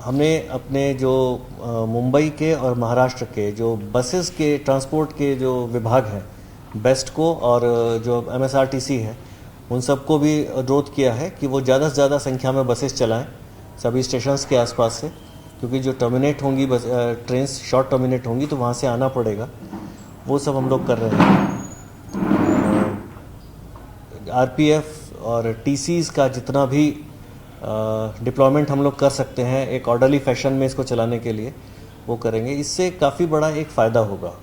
हमने अपने जो मुंबई के और महाराष्ट्र के जो बसेस के ट्रांसपोर्ट के जो विभाग हैं, बेस्ट को और जो MSRTC है, उन सबको भी अनुरोध किया है कि वो ज़्यादा से ज़्यादा संख्या में बसेस चलाएं सभी स्टेशंस के आसपास से, क्योंकि जो टर्मिनेट होंगी बस ट्रेन शॉर्ट टर्मिनेट होंगी तो वहाँ से आना पड़ेगा। वो सब हम लोग कर रहे हैं। RPF और TCs का जितना भी डिप्लॉयमेंट हम लोग कर सकते हैं एक ऑर्डरली फैशन में इसको चलाने के लिए, वो करेंगे। इससे काफ़ी बड़ा एक फ़ायदा होगा।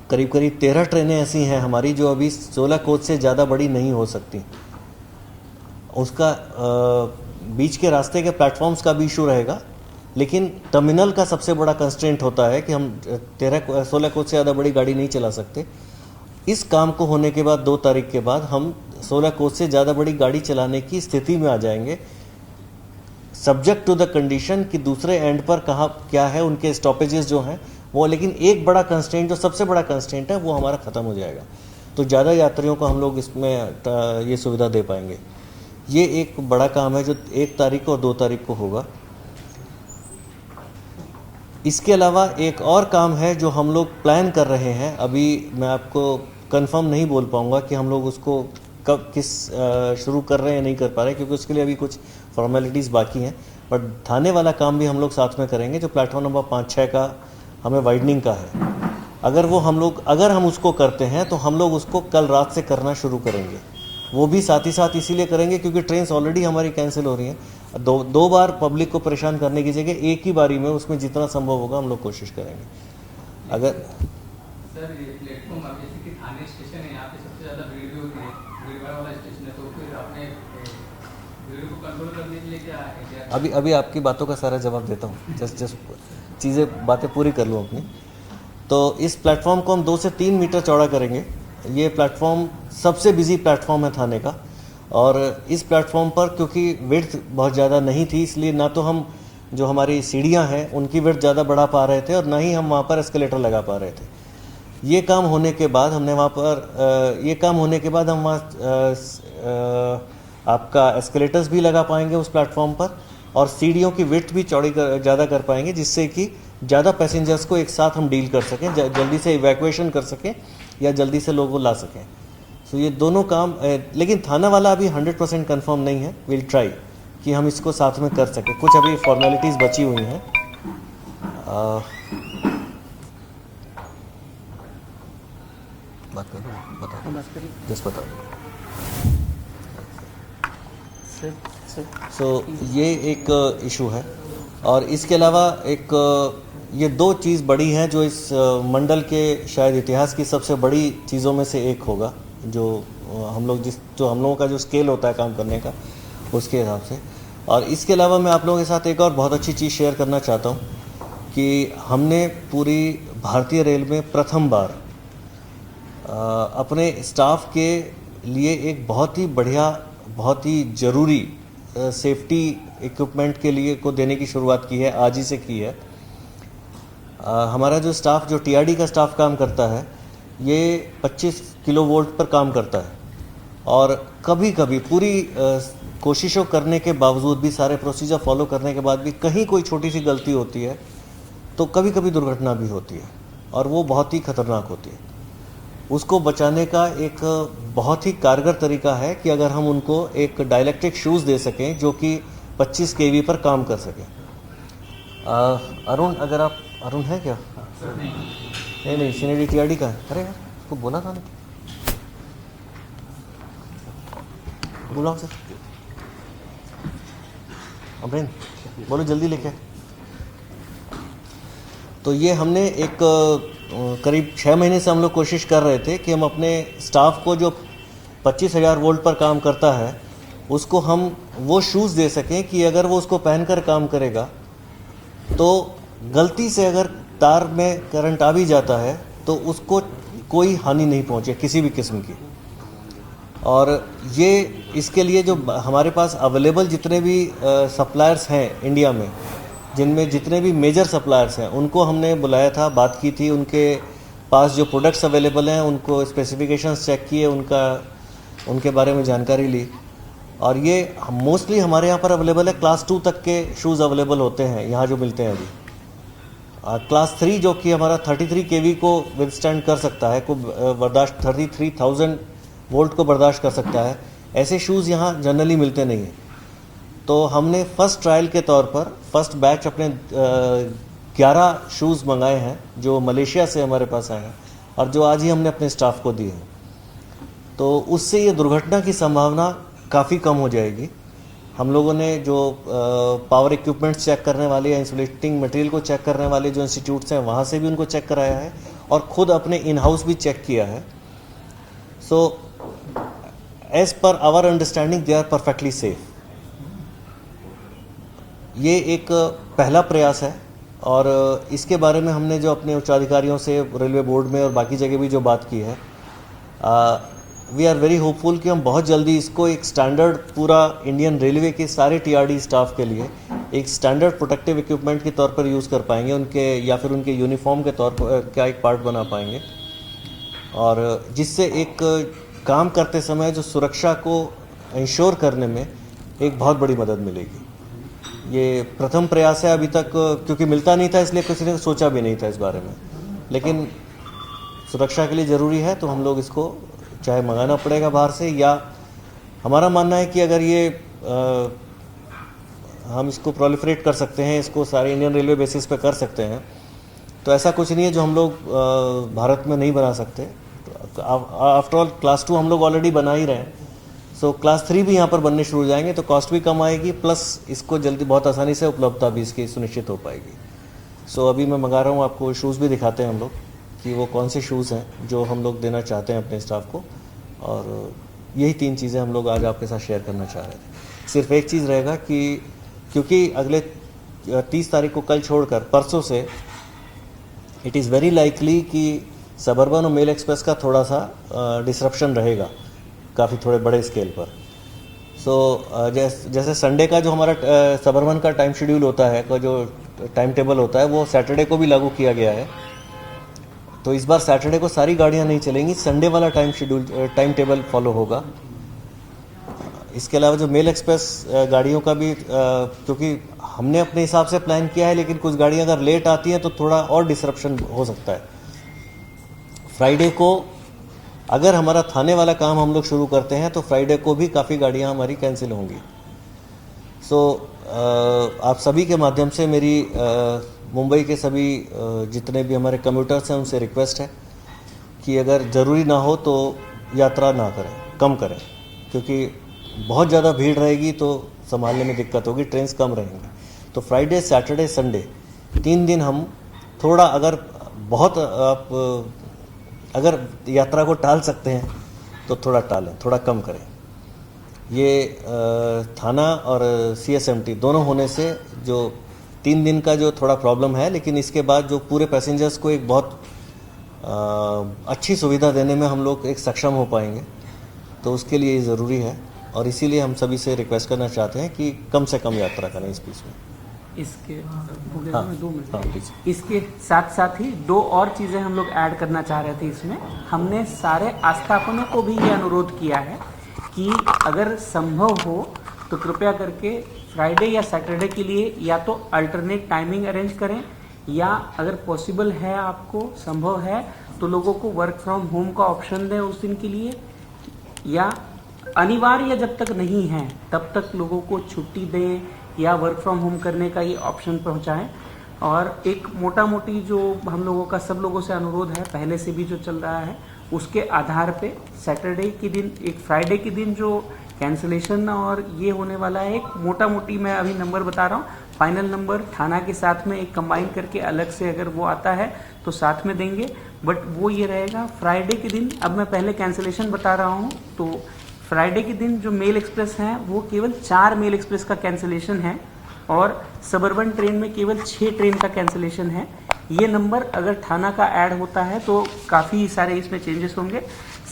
करीब करीब 13 ट्रेनें ऐसी हैं हमारी जो अभी 16 कोच से ज़्यादा बड़ी नहीं हो सकती। उसका बीच के रास्ते के प्लेटफॉर्म्स का भी इशू रहेगा, लेकिन टर्मिनल का सबसे बड़ा कंस्ट्रेंट होता है कि हम 16 कोच से ज़्यादा बड़ी गाड़ी नहीं चला सकते। इस काम को होने के बाद 2 तारीख के बाद हम 16 कोच से ज़्यादा बड़ी गाड़ी चलाने की स्थिति में आ जाएंगे, सब्जेक्ट टू द कंडीशन कि दूसरे एंड पर कहाँ क्या है, उनके स्टॉपेजेस जो हैं वो। लेकिन एक बड़ा कंस्ट्रेंट, जो सबसे बड़ा कंस्ट्रेंट है, वो हमारा ख़त्म हो जाएगा, तो ज़्यादा यात्रियों को हम लोग इसमें ये सुविधा दे पाएंगे। ये एक बड़ा काम है जो 1 तारीख और 2 तारीख को होगा। इसके अलावा एक और काम है जो हम लोग प्लान कर रहे हैं। अभी मैं आपको कंफर्म नहीं बोल पाऊंगा कि हम लोग उसको कब शुरू कर रहे हैं, नहीं कर पा रहे, क्योंकि उसके लिए अभी कुछ फॉर्मेलिटीज़ बाकी हैं। बट थाने वाला काम भी हम लोग साथ में करेंगे, जो प्लेटफॉर्म नंबर 5-6 का हमें वाइडनिंग का है। अगर हम उसको करते हैं तो हम लोग उसको कल रात से करना शुरू करेंगे। वो भी साथ ही साथ इसीलिए करेंगे क्योंकि ट्रेन्स ऑलरेडी हमारी कैंसिल हो रही हैं। दो बार पब्लिक को परेशान करने की जगह एक ही बारी में उसमें जितना संभव होगा हम लोग कोशिश करेंगे। अगर सर ये प्लेटफॉर्म अब जैसे कि थाने स्टेशन है, यहाँ पे सबसे ज़्यादा भीड़ भी होती है, भीड़ वाला स्टेशन है, तो फिर आपने भीड़ को कंट्रोल करने के लिए क्या अभी आपकी बातों का सारा जवाब देता हूँ। जस्ट बातें पूरी कर लूँ अपनी। तो इस प्लेटफॉर्म को हम 2 से 3 मीटर चौड़ा करेंगे। ये प्लेटफॉर्म सबसे बिजी प्लेटफॉर्म है थाने का, और इस प्लेटफॉर्म पर क्योंकि विड्थ बहुत ज़्यादा नहीं थी, इसलिए ना तो हम जो हमारी सीढ़ियाँ हैं उनकी विड्थ ज़्यादा बढ़ा पा रहे थे और ना ही हम वहाँ पर एस्केलेटर लगा पा रहे थे। ये काम होने के बाद हम वहाँ आपका एस्केलेटर्स भी लगा पाएंगे उस प्लेटफॉर्म पर, और सीढ़ियों की विड्थ भी चौड़ी ज़्यादा कर पाएंगे, जिससे कि ज़्यादा पैसेंजर्स को एक साथ हम डील कर सकें, जल्दी से इवैक्यूएशन कर सकें या जल्दी से लोगों को ला सकें। तो ये दोनों काम, लेकिन थाना वाला अभी 100% कंफर्म नहीं है। विल ट्राई कि हम इसको साथ में कर सकें। कुछ अभी फॉर्मेलिटीज़ बची हुई हैं। बात करो, बताओ, जस्ट बताओ। सो ये एक इशू है, और इसके अलावा ये 2 चीज़ बड़ी हैं जो इस मंडल के शायद इतिहास की सबसे बड़ी चीज़ों में से एक होगा, जो हम लोगों का जो स्केल होता है काम करने का, उसके हिसाब से। और इसके अलावा मैं आप लोगों के साथ एक और बहुत अच्छी चीज़ शेयर करना चाहता हूँ कि हमने पूरी भारतीय रेल में प्रथम बार अपने स्टाफ के लिए एक बहुत ही बढ़िया, बहुत ही ज़रूरी सेफ्टी इक्विपमेंट के लिए को देने की शुरुआत की है, आज ही से की है। हमारा जो स्टाफ, जो TRD का स्टाफ काम करता है, ये 25 किलोवोल्ट पर काम करता है, और कभी कभी पूरी कोशिशों करने के बावजूद भी, सारे प्रोसीजर फॉलो करने के बाद भी कहीं कोई छोटी सी गलती होती है तो कभी कभी दुर्घटना भी होती है, और वो बहुत ही खतरनाक होती है। उसको बचाने का एक बहुत ही कारगर तरीका है कि अगर हम उनको एक डायलैक्ट्रिक शूज़ दे सकें जो कि 25 kV पर काम कर सकें। अरुण है क्या? नहीं, CND TRD का है। अरे यार, उसको बोला था ना, बुलाओ सर। अमरीन, बोलो जल्दी लेके। तो ये हमने एक करीब 6 महीने से हम लोग कोशिश कर रहे थे कि हम अपने स्टाफ को जो 25,000 वोल्ट पर काम करता है उसको हम वो शूज़ दे सकें कि अगर वो उसको पहनकर काम करेगा तो गलती से अगर तार में करंट आ भी जाता है तो उसको कोई हानि नहीं पहुंचे किसी भी किस्म की। और ये इसके लिए जो हमारे पास अवेलेबल जितने भी सप्लायर्स हैं इंडिया में, जिनमें जितने भी मेजर सप्लायर्स हैं, उनको हमने बुलाया था, बात की थी, उनके पास जो प्रोडक्ट्स अवेलेबल हैं उनको स्पेसिफिकेशंस चेक किए, उनके बारे में जानकारी ली, और ये मोस्टली हमारे यहाँ पर अवेलेबल है, क्लास 2 तक के शूज़ अवेलेबल होते हैं यहाँ जो मिलते हैं अभी। क्लास 3 जो कि हमारा 33 केवी को विदस्टैंड कर सकता है, को बर्दाश्त 33,000 वोल्ट को बर्दाश्त कर सकता है, ऐसे शूज़ यहाँ जनरली मिलते नहीं हैं। तो हमने फर्स्ट ट्रायल के तौर पर फर्स्ट बैच अपने 11 शूज़ मंगाए हैं जो मलेशिया से हमारे पास आए हैं और जो आज ही हमने अपने स्टाफ को दिए हैं। तो उससे ये दुर्घटना की संभावना काफ़ी कम हो जाएगी। हम लोगों ने जो पावर इक्विपमेंट्स चेक करने वाले या इंसुलेटिंग मटेरियल को चेक करने वाले जो इंस्टीट्यूट्स हैं वहाँ से भी उनको चेक कराया है और ख़ुद अपने इन हाउस भी चेक किया है। So as per our understanding they are perfectly safe. ये एक पहला प्रयास है और इसके बारे में हमने जो अपने उच्चाधिकारियों से रेलवे बोर्ड में और बाकी जगह भी जो बात की है, वी आर वेरी होपफुल कि हम बहुत जल्दी इसको एक स्टैंडर्ड पूरा इंडियन रेलवे के सारे टीआरडी स्टाफ के लिए एक स्टैंडर्ड प्रोटेक्टिव इक्विपमेंट के तौर पर यूज़ कर पाएंगे, उनके या फिर उनके यूनिफॉर्म के तौर पर क्या एक पार्ट बना पाएंगे और जिससे एक काम करते समय जो सुरक्षा को इंश्योर करने में एक बहुत बड़ी मदद मिलेगी। ये प्रथम प्रयास है अभी तक, क्योंकि मिलता नहीं था इसलिए किसी ने सोचा भी नहीं था इस बारे में, लेकिन सुरक्षा के लिए ज़रूरी है तो हम लोग इसको चाहे मंगाना पड़ेगा बाहर से, या हमारा मानना है कि अगर ये हम इसको प्रोलिफरेट कर सकते हैं, इसको सारे इंडियन रेलवे बेसिस पे कर सकते हैं, तो ऐसा कुछ नहीं है जो हम लोग भारत में नहीं बना सकते। आफ्टर ऑल क्लास 2 हम लोग ऑलरेडी बना ही रहे हैं, सो क्लास 3 भी यहाँ पर बनने शुरू हो जाएंगे तो कॉस्ट भी कम आएगी, प्लस इसको जल्दी बहुत आसानी से उपलब्धता भी इसकी सुनिश्चित हो पाएगी। सो अभी मैं मंगा रहा हूँ, आपको शूज़ भी दिखाते हैं हम लोग कि वो कौन से शूज़ हैं जो हम लोग देना चाहते हैं अपने स्टाफ को, और यही 3 चीज़ें हम लोग आज आपके साथ शेयर करना चाह रहे थे। सिर्फ एक चीज़ रहेगा कि क्योंकि अगले 30 तारीख को कल छोड़कर परसों से इट इज़ वेरी लाइकली कि सबअर्बन और मेल एक्सप्रेस का थोड़ा सा डिसरप्शन रहेगा, काफ़ी थोड़े बड़े स्केल पर। सो जैसे संडे का जो हमारा सबअर्बन का टाइम शेड्यूल होता है, का जो टाइम टेबल होता है, वो सैटरडे को भी लागू किया गया है। तो इस बार सैटरडे को सारी गाड़ियां नहीं चलेंगी, संडे वाला टाइम टेबल फॉलो होगा। इसके अलावा जो मेल एक्सप्रेस गाड़ियों का भी, क्योंकि हमने अपने हिसाब से प्लान किया है, लेकिन कुछ गाड़ियां अगर लेट आती हैं तो थोड़ा और डिसरप्शन हो सकता है। फ्राइडे को अगर हमारा थाने वाला काम हम लोग शुरू करते हैं तो फ्राइडे को भी काफ़ी गाड़ियां हमारी कैंसिल होंगी। सो आप सभी के माध्यम से मेरी मुंबई के सभी जितने भी हमारे कम्यूटर्स हैं उनसे रिक्वेस्ट है कि अगर ज़रूरी ना हो तो यात्रा ना करें, कम करें, क्योंकि बहुत ज़्यादा भीड़ रहेगी तो संभालने में दिक्कत होगी, ट्रेन्स कम रहेंगी। तो फ्राइडे, सैटरडे, संडे 3 दिन हम थोड़ा, अगर बहुत आप अगर यात्रा को टाल सकते हैं तो थोड़ा टालें, थोड़ा कम करें। ये थाना और CSMT दोनों होने से जो 3 दिन का जो थोड़ा प्रॉब्लम है, लेकिन इसके बाद जो पूरे पैसेंजर्स को एक बहुत अच्छी सुविधा देने में हम लोग एक सक्षम हो पाएंगे, तो उसके लिए ज़रूरी है और इसीलिए हम सभी से रिक्वेस्ट करना चाहते हैं कि कम से कम यात्रा करें इस बीच में। इसके इसके साथ साथ ही 2 और चीज़ें हम लोग ऐड करना चाह रहे थे इसमें। हमने सारे आस्थापनों को भी ये अनुरोध किया है कि अगर संभव हो तो कृपया करके फ्राइडे या सैटरडे के लिए या तो अल्टरनेट टाइमिंग अरेंज करें, या अगर पॉसिबल है, आपको संभव है तो लोगों को वर्क फ्रॉम होम का ऑप्शन दें उस दिन के लिए, या अनिवार्य जब तक नहीं है तब तक लोगों को छुट्टी दें या वर्क फ्रॉम होम करने का ये ऑप्शन पहुंचाएं। और एक मोटा मोटी जो हम लोगों का सब लोगों से अनुरोध है, पहले से भी जो चल रहा है, उसके आधार पे सैटरडे के दिन, एक फ्राइडे के दिन जो कैंसिलेशन और ये होने वाला है, एक मोटा मोटी मैं अभी नंबर बता रहा हूँ, फाइनल नंबर थाना के साथ में एक कंबाइन करके अलग से अगर वो आता है तो साथ में देंगे, बट वो ये रहेगा फ्राइडे के दिन। अब मैं पहले कैंसिलेशन बता रहा हूँ, तो फ्राइडे के दिन जो मेल एक्सप्रेस हैं वो केवल 4 मेल एक्सप्रेस का कैंसिलेशन है और सबअर्बन ट्रेन में केवल 6 ट्रेन का कैंसिलेशन है। ये नंबर अगर थाना का ऐड होता है तो काफ़ी सारे इसमें चेंजेस होंगे।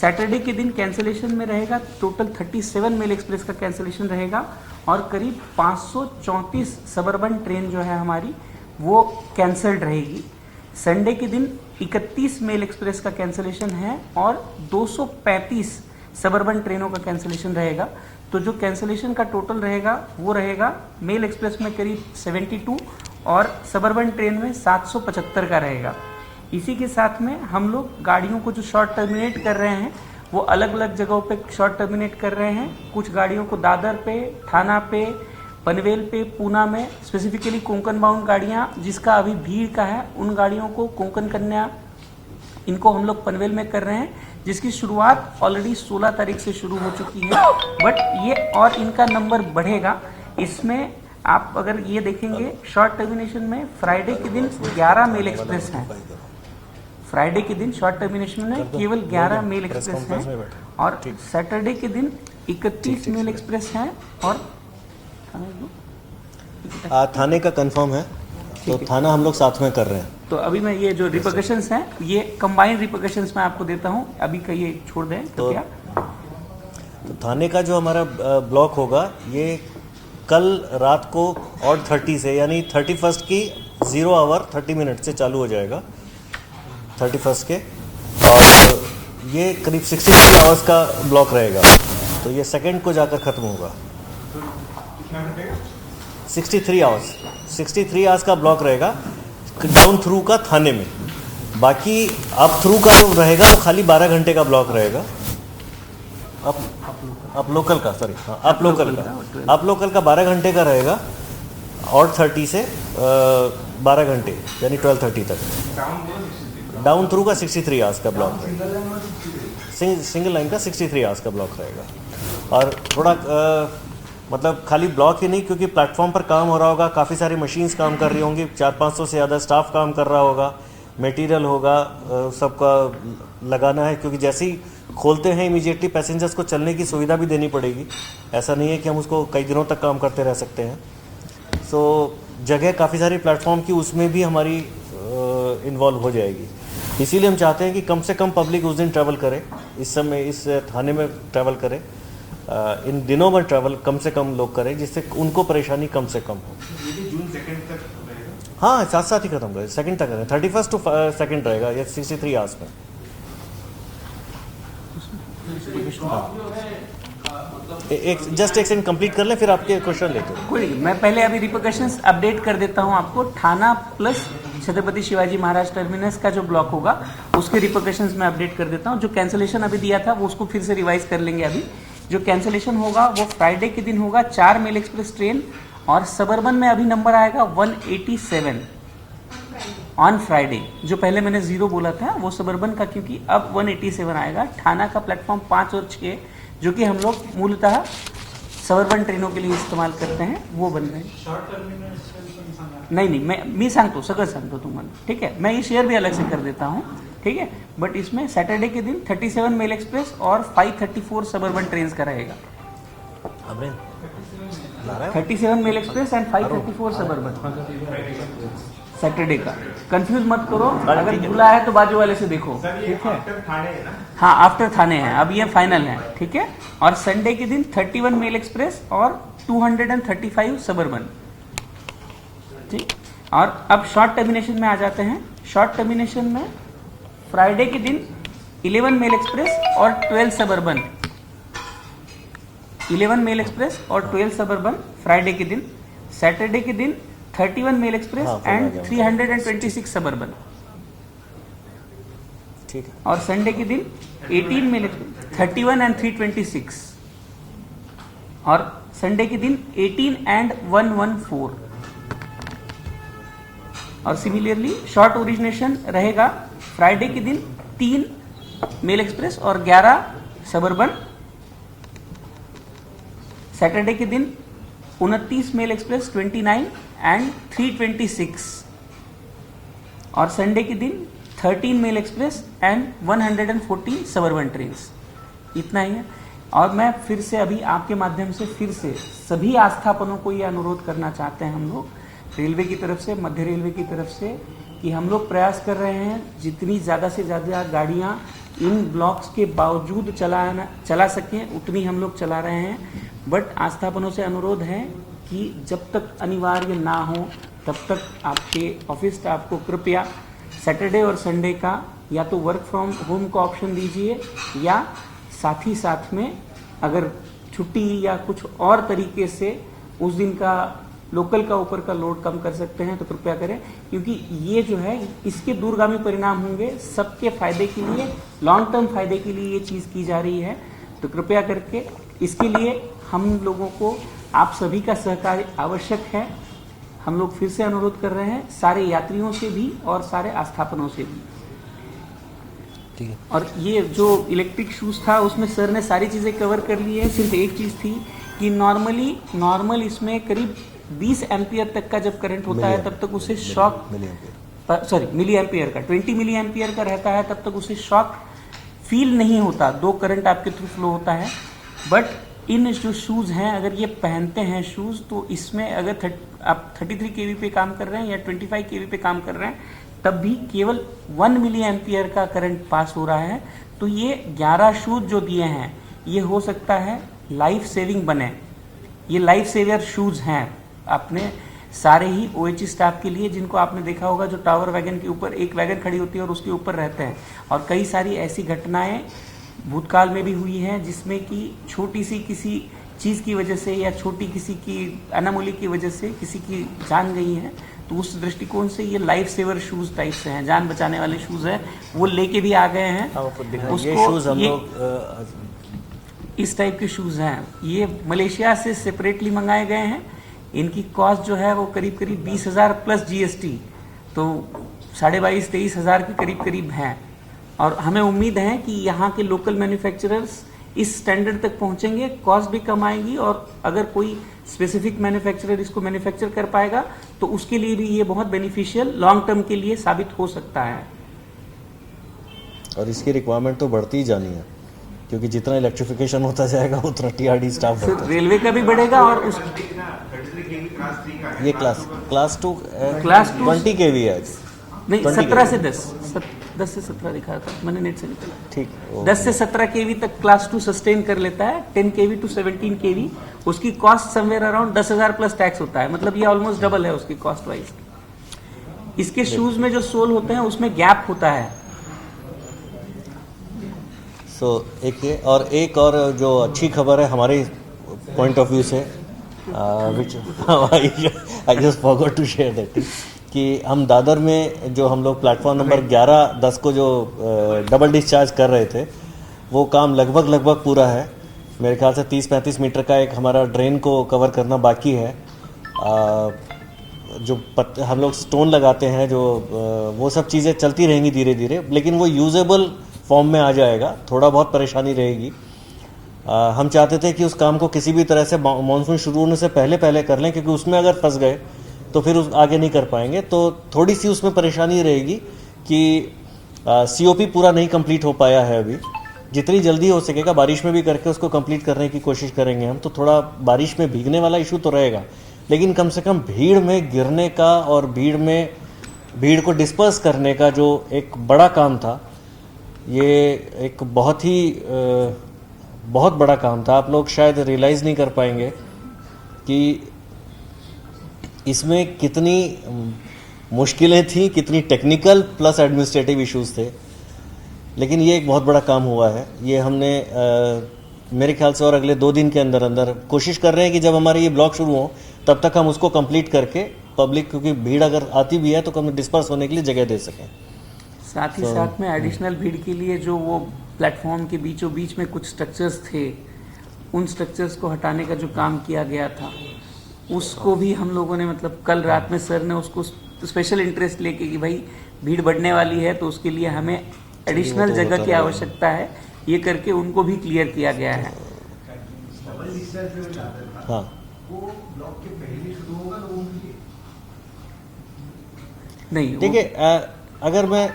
सैटरडे के दिन कैंसिलेशन में रहेगा टोटल 37 मेल एक्सप्रेस का कैंसिलेशन रहेगा और करीब 534 सबअर्बन ट्रेन जो है हमारी वो कैंसल्ड रहेगी। संडे के दिन 31 मेल एक्सप्रेस का कैंसिलेशन है और 235 सबअर्बन ट्रेनों का कैंसिलेशन रहेगा। तो जो कैंसिलेशन का टोटल रहेगा वो रहेगा मेल एक्सप्रेस में करीब 72 और सबर्बन ट्रेन में 775 का रहेगा। इसी के साथ में हम लोग गाड़ियों को जो शॉर्ट टर्मिनेट कर रहे हैं वो अलग अलग जगहों पे शॉर्ट टर्मिनेट कर रहे हैं। कुछ गाड़ियों को दादर पे, थाना पे, पनवेल पे, पूना में, स्पेसिफिकली कोंकण बाउंड गाड़ियां जिसका अभी भीड़ का है उन गाड़ियों को कोंकण कन्या इनको हम लोग पनवेल में कर रहे हैं, जिसकी शुरुआत ऑलरेडी 16 तारीख से शुरू हो चुकी है। बट ये और इनका नंबर बढ़ेगा। इसमें आप अगर ये देखेंगे शॉर्ट टर्मिनेशन में फ्राइडे के दिन 11 मेल एक्सप्रेस हैं। फ्राइडे के दिन शॉर्ट टर्मिनेशन में केवल 11 मेल एक्सप्रेस हैं और सैटरडे के दिन 31 मेल एक्सप्रेस हैं। और थाने का कंफर्म है, तो थाना हम लोग साथ में कर रहे हैं। तो अभी मैं ये जो रिपोर्केशंस हैं ये कंबाइंड रिपोर्केशंस मैं आपको देता हूं, अभी का ये छोड़ दें कृपया। तो थाने का जो हमारा ब्लॉक होगा ये कल रात को ऑड 30 से यानी 31st की 0 आवर 30 मिनट से चालू हो जाएगा 31st के, और ये करीब 63 आवर्स का ब्लॉक रहेगा। तो ये सेकंड को जाकर ख़त्म होगा। 63 आवर्स का ब्लॉक रहेगा डाउन थ्रू का थाने में। बाकी अप थ्रू का जो रहेगा वो खाली 12 घंटे का ब्लॉक रहेगा। अप लोकल का, सॉरी, हाँ, अप लोकल का 12 घंटे का रहेगा और 30 से 12 घंटे यानी 12:30 तक। डाउन थ्रू का 63 आवर्स का ब्लॉक रहेगा। सिंगल लाइन का 63 आवर्स का ब्लॉक रहेगा। और थोड़ा मतलब खाली ब्लॉक ही नहीं, क्योंकि प्लेटफॉर्म पर काम हो रहा होगा, काफ़ी सारी मशीन्स काम कर रही होंगी, 400-500 से ज़्यादा स्टाफ काम कर रहा होगा, मटेरियल होगा, सबका लगाना है। क्योंकि जैसे ही खोलते हैं इमीडिएटली पैसेंजर्स को चलने की सुविधा भी देनी पड़ेगी। ऐसा नहीं है कि हम उसको कई दिनों तक काम करते रह सकते हैं। सो जगह काफ़ी सारी प्लेटफॉर्म की उसमें भी हमारी इन्वॉल्व हो जाएगी। इसीलिए हम चाहते हैं कि कम से कम पब्लिक उस दिन ट्रैवल करे, इस समय इस थाने में ट्रैवल करे, इन दिनों में ट्रैवल कम से कम लोग करें, जिससे उनको परेशानी कम से कम हो। जून 2 तक रहेगा? हाँ, साथ ही खत्म करें, 2 तक करें, 31 to 2 रहेगा ये 63 आवर्स में। एक सेकंड कंप्लीट कर लें, फिर आपके क्वेश्चन लेते हैं। कोई मैं पहले अभी रिपोर्केशंस अपडेट कर देता हूं आपको। थाना प्लस छत्रपति शिवाजी महाराज टर्मिनस का जो ब्लॉक होगा उसके रिपोर्केशंस में अपडेट कर देता हूं। जो कैंसिलेशन अभी दिया था वो उसको फिर से रिवाइज कर लेंगे। अभी जो कैंसिलेशन होगा वो फ्राइडे के दिन होगा 4 मेल एक्सप्रेस ट्रेन और सबर्बन में अभी नंबर आएगा 187 ऑन फ्राइडे। जो पहले मैंने 0 बोला था वो सबर्बन का, क्योंकि अब 187 आएगा। थाना का प्लेटफॉर्म 5 और 6 जो कि हम लोग मूलतः सबर्बन ट्रेनों के लिए इस्तेमाल करते हैं वो बन रहे हैं। नहीं, मैं सांगतो सगळं सांगतो तुम्हाला, ठीक है। मैं ये शेयर भी अलग से कर देता हूँ, ठीक है। बट इसमें सैटरडे के दिन 37 मेल एक्सप्रेस और 534 सबर्बन ट्रेन का रहेगा। 37 mail express and 534 suburban Saturday का। कंफ्यूज मत करो, अगर भूला है तो बाजू वाले से देखो, ठीक है। हाँ, आफ्टर थाने है, अब ये फाइनल है, ठीक है। और संडे के दिन 31 मेल एक्सप्रेस और 235 सबर्बन, ठीक। और अब शॉर्ट टर्मिनेशन में आ जाते हैं। शॉर्ट टर्मिनेशन में फ्राइडे के दिन 11 मेल एक्सप्रेस और 12 सबर्बन, 11 मेल एक्सप्रेस और 12 सबर्बन फ्राइडे के दिन। सैटरडे के दिन 31 मेल एक्सप्रेस एंड 326 सबर्बन, ठीक है। और संडे के दिन 18 मेल एक्सप्रेस 31 एंड 326, और संडे के दिन 18 एंड 114। और सिमिलरली शॉर्ट ओरिजिनेशन रहेगा फ्राइडे के दिन 3 मेल एक्सप्रेस और 11 सबर्बन। सैटरडे के दिन 29 मेल एक्सप्रेस 29 एंड 326, और संडे के दिन 13 mail express and 114 suburban train. इतना ही है। और मैं फिर से अभी आपके माध्यम से फिर से सभी आस्थापनों को ये अनुरोध करना चाहते हैं, हम लोग रेलवे की तरफ से, मध्य रेलवे की तरफ से, कि हम लोग प्रयास कर रहे हैं जितनी ज़्यादा से ज़्यादा गाड़ियाँ इन ब्लॉक्स के बावजूद चला सकें उतनी हम लोग चला रहे हैं। बट आस्थापनों से अनुरोध है कि जब तक अनिवार्य ना हो तब तक आपके ऑफिस स्टाफ को कृपया सैटरडे और संडे का या तो वर्क फ्रॉम होम का ऑप्शन दीजिए, या साथ ही साथ में अगर छुट्टी या कुछ और तरीके से उस दिन का लोकल का ऊपर का लोड कम कर सकते हैं तो कृपया करें, क्योंकि ये जो है इसके दूरगामी परिणाम होंगे सबके फायदे के लिए, लॉन्ग टर्म फायदे के लिए ये चीज की जा रही है। तो कृपया करके इसके लिए हम लोगों को आप सभी का सहकार आवश्यक है। हम लोग फिर से अनुरोध कर रहे हैं सारे यात्रियों से भी और सारे आस्थापनों से भी। ठीक है। और ये जो इलेक्ट्रिक शूज था उसमें सर ने सारी चीजें कवर कर ली है। सिर्फ एक चीज थी कि नॉर्मल इसमें करीब 20 एम्पियर तक का जब करंट होता है तब तक उसे शॉक, मिली एम्पियर का 20 मिली एम्पियर का रहता है तब तक उसे शॉक फील नहीं होता, 2 करंट आपके थ्रू फ्लो होता है। बट इन जो शूज हैं अगर ये पहनते हैं शूज तो इसमें अगर आप 33 केवी पे काम कर रहे हैं या 25 केवी पे काम कर रहे हैं तब भी केवल 1 मिली एम्पियर का करंट पास हो रहा है। तो ये 11 शूज जो दिए हैं ये हो सकता है लाइफ सेविंग बने, ये लाइफ सेवियर शूज हैं अपने सारे ही OH स्टाफ के लिए, जिनको आपने देखा होगा जो टावर वैगन के ऊपर एक वैगन खड़ी होती है और उसके ऊपर रहते हैं। और कई सारी ऐसी घटनाएं भूतकाल में भी हुई हैं जिसमें कि छोटी सी किसी चीज की वजह से या छोटी किसी की अनामोली की वजह से किसी की जान गई है। तो उस दृष्टिकोण से ये लाइफ सेवर शूज टाइप से हैं, जान बचाने वाले शूज हैं, वो लेके भी आ गए हैं। ये शूज हम लोग इस टाइप के शूज हैं, ये मलेशिया से सेपरेटली मंगाए गए हैं। इनकी कॉस्ट जो है वो करीब 20,000 प्लस GST, तो 22,000-23,000 हज़ार के करीब हैं। और हमें उम्मीद है कि यहाँ के लोकल मैन्युफैक्चरर्स इस स्टैंडर्ड तक पहुंचेंगे, कॉस्ट भी कम आएगी और अगर कोई स्पेसिफिक मैन्युफैक्चरर इसको मैन्युफैक्चर कर पाएगा तो उसके लिए भी ये बहुत बेनिफिशियल लॉन्ग टर्म के लिए साबित हो सकता है। और इसकी रिक्वायरमेंट तो बढ़ती ही जानी है, क्योंकि जितना इलेक्ट्रिफिकेशन होता जाएगा उतना TRD स्टाफ बढ़ता है। रेलवे का भी बढ़ेगा और उस ये क्लास टू 20 kV है नहीं 17 से 10 से 17 दिखा था मैंने नेट से निकाला। ठीक, 10 से 17 kV तक क्लास 2 सस्टेन कर लेता है। 10 kV to 17 kV उसकी cost somewhere around 10,000 plus tax होता है, मतलब ये ऑलमोस्ट डबल है उसकी कॉस्ट वाइज। इसके शूज में जो सोल होते हैं उसमें गैप होता है। एक और जो अच्छी खबर है हमारे पॉइंट ऑफ व्यू से, which I just forgot to share that, कि हम दादर में जो हम लोग प्लेटफॉर्म नंबर 11-10 को जो डबल डिस्चार्ज कर रहे थे वो काम लगभग पूरा है। मेरे ख्याल से 30-35 मीटर का एक हमारा ड्रेन को कवर करना बाकी है। जो हम लोग स्टोन लगाते हैं जो वो सब चीज़ें चलती रहेंगी धीरे धीरे, लेकिन वो यूजेबल फॉर्म में आ जाएगा। थोड़ा बहुत परेशानी रहेगी। हम चाहते थे कि उस काम को किसी भी तरह से मानसून शुरू होने से पहले कर लें, क्योंकि उसमें अगर फंस गए तो फिर आगे नहीं कर पाएंगे। तो थोड़ी सी उसमें परेशानी रहेगी कि COP पूरा नहीं कंप्लीट हो पाया है अभी। जितनी जल्दी हो सकेगा बारिश में भी करके उसको कंप्लीट करने की कोशिश करेंगे हम। तो थोड़ा बारिश में भीगने वाला इशू तो रहेगा, लेकिन कम से कम भीड़ में गिरने का और भीड़ को डिस्पर्स करने का जो एक बड़ा काम था, ये एक बहुत बड़ा काम था। आप लोग शायद रियलाइज़ नहीं कर पाएंगे कि इसमें कितनी मुश्किलें थी, कितनी टेक्निकल प्लस एडमिनिस्ट्रेटिव इश्यूज थे, लेकिन ये एक बहुत बड़ा काम हुआ है। ये हमने मेरे ख्याल से और अगले 2 दिन के अंदर कोशिश कर रहे हैं कि जब हमारे ये ब्लॉक शुरू हो तब तक हम उसको कंप्लीट करके पब्लिक, क्योंकि भीड़ अगर आती भी है तो कम डिस्पर्स होने के लिए जगह दे सकें। साथ ही साथ में एडिशनल भीड़ के लिए जो वो प्लेटफॉर्म के बीचों बीच में कुछ स्ट्रक्चर्स थे, उन स्ट्रक्चर्स को हटाने का जो काम किया गया था उसको भी हम लोगों ने, मतलब कल रात में सर ने उसको स्पेशल इंटरेस्ट लेके कि भाई भीड़ बढ़ने वाली है तो उसके लिए हमें एडिशनल जगह की आवश्यकता है, ये करके उनको भी क्लियर किया गया है। हाँ, नहीं देखिए, अगर मैं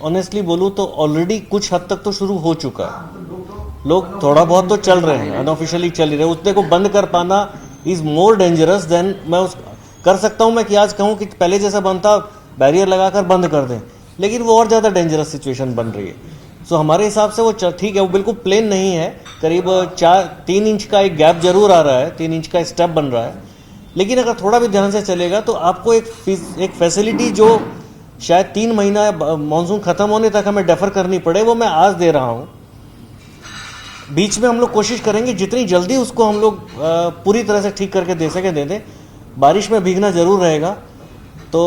ऑनेस्टली बोलूं तो ऑलरेडी कुछ हद तक तो शुरू हो चुका है। लोग थोड़ा बहुत तो चल रहे हैं, अनऑफिशियली चल ही रहे हैं। उसने को बंद कर पाना इज मोर डेंजरस देन मैं कर सकता हूं मैं कि आज कहूं कि पहले जैसा बनता बैरियर लगाकर बंद कर दें, लेकिन वो और ज़्यादा डेंजरस सिचुएशन बन रही है। सो हमारे हिसाब से वो ठीक है, वो बिल्कुल प्लेन नहीं है। करीब 3 इंच का एक गैप जरूर आ रहा है, 3 इंच का स्टेप बन रहा है, लेकिन अगर थोड़ा भी ध्यान से चलेगा तो आपको एक फैसिलिटी जो शायद 3 महीना मानसून खत्म होने तक हमें डेफर करनी पड़े, वो मैं आज दे रहा हूं। बीच में हम लोग कोशिश करेंगे जितनी जल्दी उसको हम लोग पूरी तरह से ठीक करके दे सके दे दें। बारिश में भीगना जरूर रहेगा, तो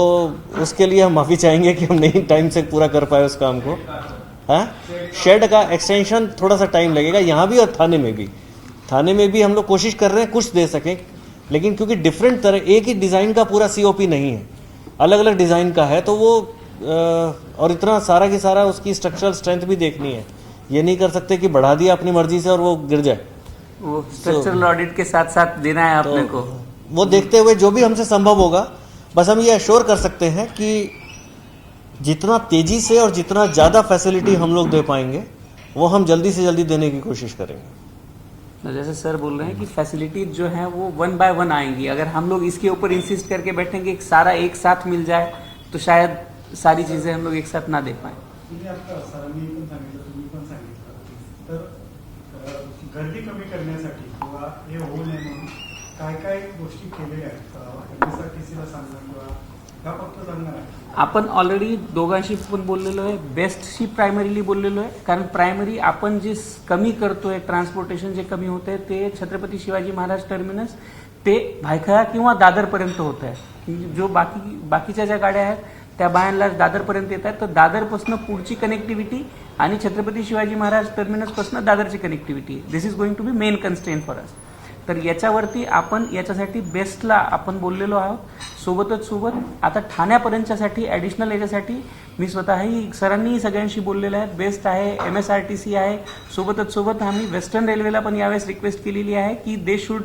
उसके लिए हम माफ़ी चाहेंगे कि हम नहीं टाइम से पूरा कर पाए उस काम को। हाँ, शेड का एक्सटेंशन थोड़ा सा टाइम लगेगा यहाँ भी और थाने में भी। थाने में भी हम लोग कोशिश कर रहे हैं कुछ दे सकें, लेकिन क्योंकि डिफरेंट तरह एक ही डिज़ाइन का पूरा COP नहीं है, अलग अलग डिज़ाइन का है, तो वो और इतना सारा की सारा उसकी स्ट्रक्चरल स्ट्रेंथ भी देखनी है। ये नहीं कर सकते कि बढ़ा दिया अपनी मर्जी से और वो गिर जाए। वो स्ट्रक्चरल ऑडिट के साथ साथ देना है अपने को। वो देखते हुए जो भी हमसे संभव होगा, बस हम ये अश्योर कर सकते हैं कि जितना तेजी से और जितना ज़्यादा फैसिलिटी हम लोग दे पाएंगे वो हम जल्दी से जल्दी देने की कोशिश करेंगे। जैसे सर बोल रहे हैं कि फैसिलिटीज जो है वो 1 बाय 1 आएंगी। अगर हम लोग इसके ऊपर इंसिस्ट करके बैठेंगे कि सारा एक साथ मिल जाए, तो शायद सारी चीजें हम लोग एक साथ ना दे पाए। तुम्ही आता सरांनी पण सांगितलं, तुम्ही पण सांगितलं, तर गर्दी कमी करण्यासाठी किंवा हे होऊ नये म्हणून काय काय गोष्टी केलेल्या आहेत MSRTCला सांगणं किंवा ह्या फक्त सांगणार आहे? आपण ऑलरेडी दोघांशी पण बोललेलो आहे, बेस्टशी प्रायमरीली बोललेलो आहे। कारण प्रायमरी आपण जे कमी करतोय, ट्रान्सपोर्टेशन जे कमी होत आहे ते छत्रपती शिवाजी महाराज टर्मिनस ते भायखळा किंवा दादरपर्यंत होत आहे। जो बाकीच्या ज्या गाड्या आहेत त्या बायांना दादरपर्यंत येत आहेत, तर दादरपासून पुढची कनेक्टिव्हिटी आणि छत्रपती शिवाजी महाराज टर्मिनसपासून दादरची connectivity, this is going to be main constraint for us. तर याच्यावरती आपण याच्यासाठी बेस्टला आपण बोललेलो आहोत। सोबत आता ठाण्यापर्यंतच्यासाठी ॲडिशनल याच्यासाठी मी स्वतःही सरांनी सगळ्यांशी बोललेलं आहे। बेस्ट आहे, MSRTC आहे, सोबत आम्ही वेस्टर्न रेल्वेला पण यावेळेस रिक्वेस्ट केलेली आहे की they should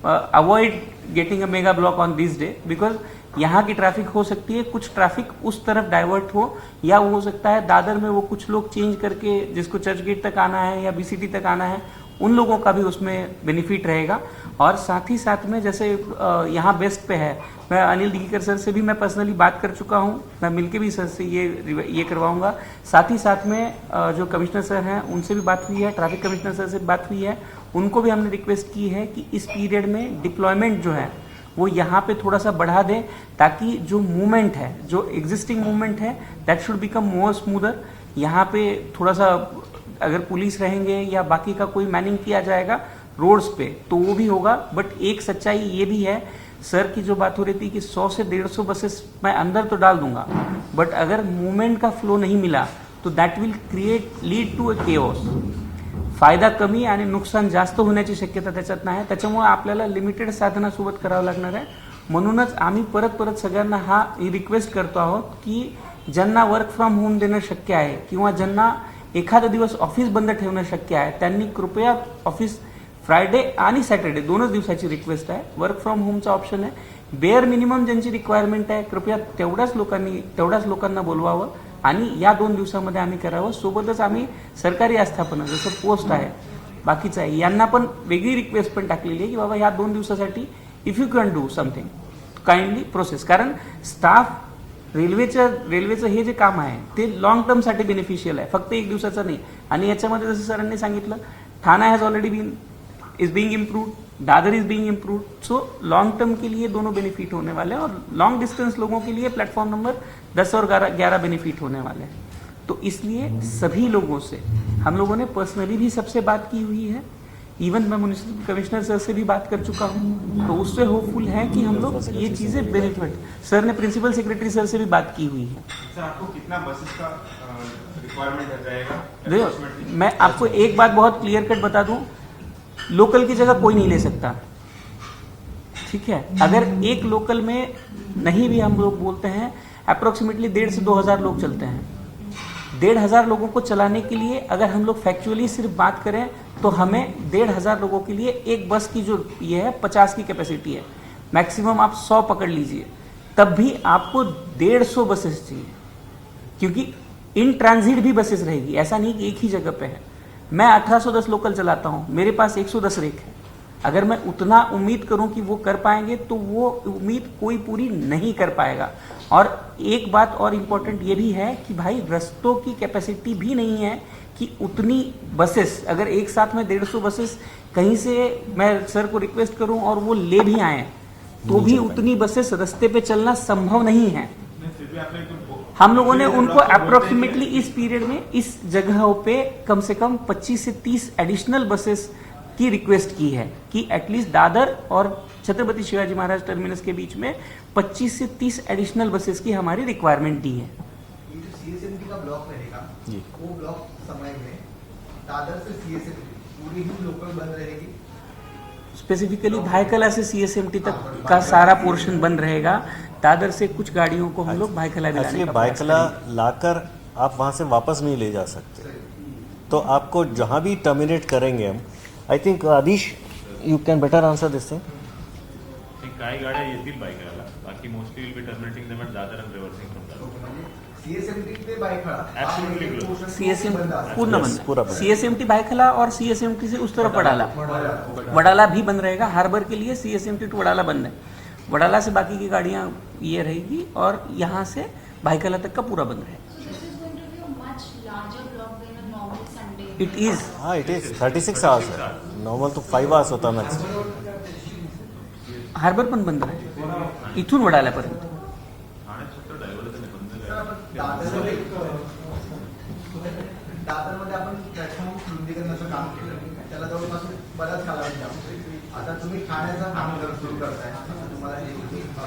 avoid getting a mega block on this day, because यहाँ की ट्रैफिक हो सकती है, कुछ ट्रैफिक उस तरफ डाइवर्ट हो, या हो सकता है दादर में वो कुछ लोग चेंज करके जिसको चर्च गेट तक आना है या BCT तक आना है, उन लोगों का भी उसमें बेनिफिट रहेगा। और साथ ही साथ में जैसे यहाँ बेस्ट पे है, मैं अनिल दिगीकर सर से भी मैं पर्सनली बात कर चुका हूँ, मैं मिलके भी सर से ये करवाऊंगा। साथ ही साथ में जो कमिश्नर सर हैं उनसे भी बात हुई है, ट्रैफिक कमिश्नर सर से बात हुई है, उनको भी हमने रिक्वेस्ट की है कि इस पीरियड में डिप्लॉयमेंट जो है वो यहाँ पे थोड़ा सा बढ़ा दें, ताकि जो मूवमेंट है, जो एग्जिस्टिंग मूवमेंट है, that should become more smoother. यहाँ पे थोड़ा सा अगर पुलिस रहेंगे या बाकी का कोई मैनिंग किया जाएगा रोड्स पे तो वो भी होगा। बट एक सच्चाई ये भी है, सर की जो बात हो रही थी कि 100 से 150 बसेस मैं अंदर तो डाल दूंगा, बट अगर मूवमेंट का फ्लो नहीं मिला तो that will lead to a chaos. फायदा कमी आणि नुकसान जास्त होण्याची शक्यता त्याच्यात नाही, त्याच्यामुळे आपल्याला लिमिटेड साधनासोबत करावं लागणार आहे। म्हणूनच आम्ही परत सगळ्यांना हा रिक्वेस्ट करतो आहोत की ज्यांना वर्क फ्रॉम होम देणं शक्य आहे किंवा ज्यांना एखादा दिवस ऑफिस बंद ठेवणं शक्य आहे, त्यांनी कृपया ऑफिस फ्रायडे आणि सॅटर्डे दोनच दिवसाची रिक्वेस्ट आहे, वर्क फ्रॉम होमचा ऑप्शन आहे। बेअर मिनिमम ज्यांची रिक्वायरमेंट आहे कृपया तेवढ्याच लोकांना बोलवावं आणि या 2 दिवसामध्ये आम्ही करावं। सोबतच आम्ही सरकारी आस्थापना जसं पोस्ट आहे, बाकीचं आहे, यांना पण वेगळी रिक्वेस्ट पण टाकलेली आहे की बाबा ह्या 2 दिवसासाठी if you can do something kindly process. कारण स्टाफ रेल्वेचं हे जे काम आहे ते लॉंग टर्मसाठी बेनिफिशियल आहे, फक्त 1 दिवसाचं नाही। आणि याच्यामध्ये जसं सरांनी सांगितलं, Thane has already is being improved, Dadar is being improved, so long term के लिए दोनों बेनिफिट होने वाले हैं। और लॉन्ग डिस्टेंस लोगों के लिए प्लेटफॉर्म नंबर 10 और 11 बेनिफिट होने वाले हैं। तो इसलिए सभी लोगों से हम लोगों ने पर्सनली भी सबसे बात की हुई है, इवन मैं म्युनिसिपल कमिश्नर सर से भी बात कर चुका हूँ, तो उससे होपफुल है कि हम लोग ये चीजें बेनिफिट। सर ने प्रिंसिपल सेक्रेटरी सर से भी बात की हुई है। सर आपको कितना बसेस का रिक्वायरमेंट रहेगा? देखो मैं आपको एक बात बहुत क्लियर कट बता दूं, लोकल की जगह कोई नहीं ले सकता, ठीक है। अगर एक लोकल में नहीं भी हम लोग बोलते हैं अप्रोक्सीमेटली 1,500 से 2,000 लोग चलते हैं, 1,500 लोगों को चलाने के लिए अगर हम लोग फैक्चुअली सिर्फ बात करें तो हमें 1,500 लोगों के लिए एक बस की जो ये है 50 की कैपेसिटी है, मैक्सिमम आप 100 पकड़ लीजिए, तब भी आपको 150 बसेस चाहिए, क्योंकि इन ट्रांजिट भी बसेस रहेगी, ऐसा नहीं कि एक ही जगह पे है। मैं 1810 लोकल चलाता हूँ, मेरे पास 110 रेक है। अगर मैं उतना उम्मीद करूं कि वो कर पाएंगे तो वो उम्मीद कोई पूरी नहीं कर पाएगा। और एक बात और इम्पोर्टेंट ये भी है कि भाई रस्तों की कैपेसिटी भी नहीं है कि उतनी बसेस, अगर एक साथ में 150 बसेस कहीं से मैं सर को रिक्वेस्ट करूं और वो ले भी आए तो भी उतनी बसेस रस्ते पे चलना संभव नहीं है। फिर भी आपने हम लोगों ने उनको अप्रोक्सीमेटली इस पीरियड में इस जगहों पे कम से कम 25 से 30 एडिशनल बसेस की रिक्वेस्ट की है कि एटलीस्ट दादर और छत्रपति शिवाजी महाराज टर्मिनस के बीच में 25 से 30 एडिशनल बसेस की हमारी रिक्वायरमेंट दी है। ये जो सीएसएमटी का ब्लॉक रहेगा जी। वो ब्लॉक समय में दादर से सीएसएमटी पूरी ही लोकल बंद रहेगी। स्पेसिफिकली भायखला से सीएसएमटी तक का सारा पोर्शन बंद रहेगा। दादर से कुछ गाड़ियों को हम लोग भायखला भी लाने एक्चुअली का प्रयास भायखला करेंगे। लाकर आप वहां से वापस नहीं ले जा सकते, तो आपको जहां भी टर्मिनेट करेंगे हम, I think Adish you can better answer this thing. काही गाड्या येतील बाईकला, बाकी mostly will be terminating them at Dadar and reversing from Dadar. CSMT पे बायखळा Absolutely closed. सीएसएम पूर्ण Yes, पूरा बंद, बंद। सीएसएमटी भायखला और सीएसएमटी से उस तरफ वडाला, वडाला भी बंद रहेगा। हार्बर के लिए सीएसएमटी टू वडाला बंद है, वडाला से बाकी की गाड़ियां ये रहेगी और यहाँ से भायखला तक का पूरा बंद रहेगा। So this is going to be a much larger block than a normal Sunday. It is हाँ इट इज 36 आवर्स है, नॉर्मल तो 5 आवर्स होता मैक्स। हार्बर पण बंद राहील इथून वडाल्यापर्यंत। दादरमध्ये आपण प्लॅटफॉर्म रुंदीकरणाचं काम केलं, त्याला जवळपास बराच कालावधी लागतो. आता तुम्ही खाण्याचं काम सुरू करताय, तुम्हाला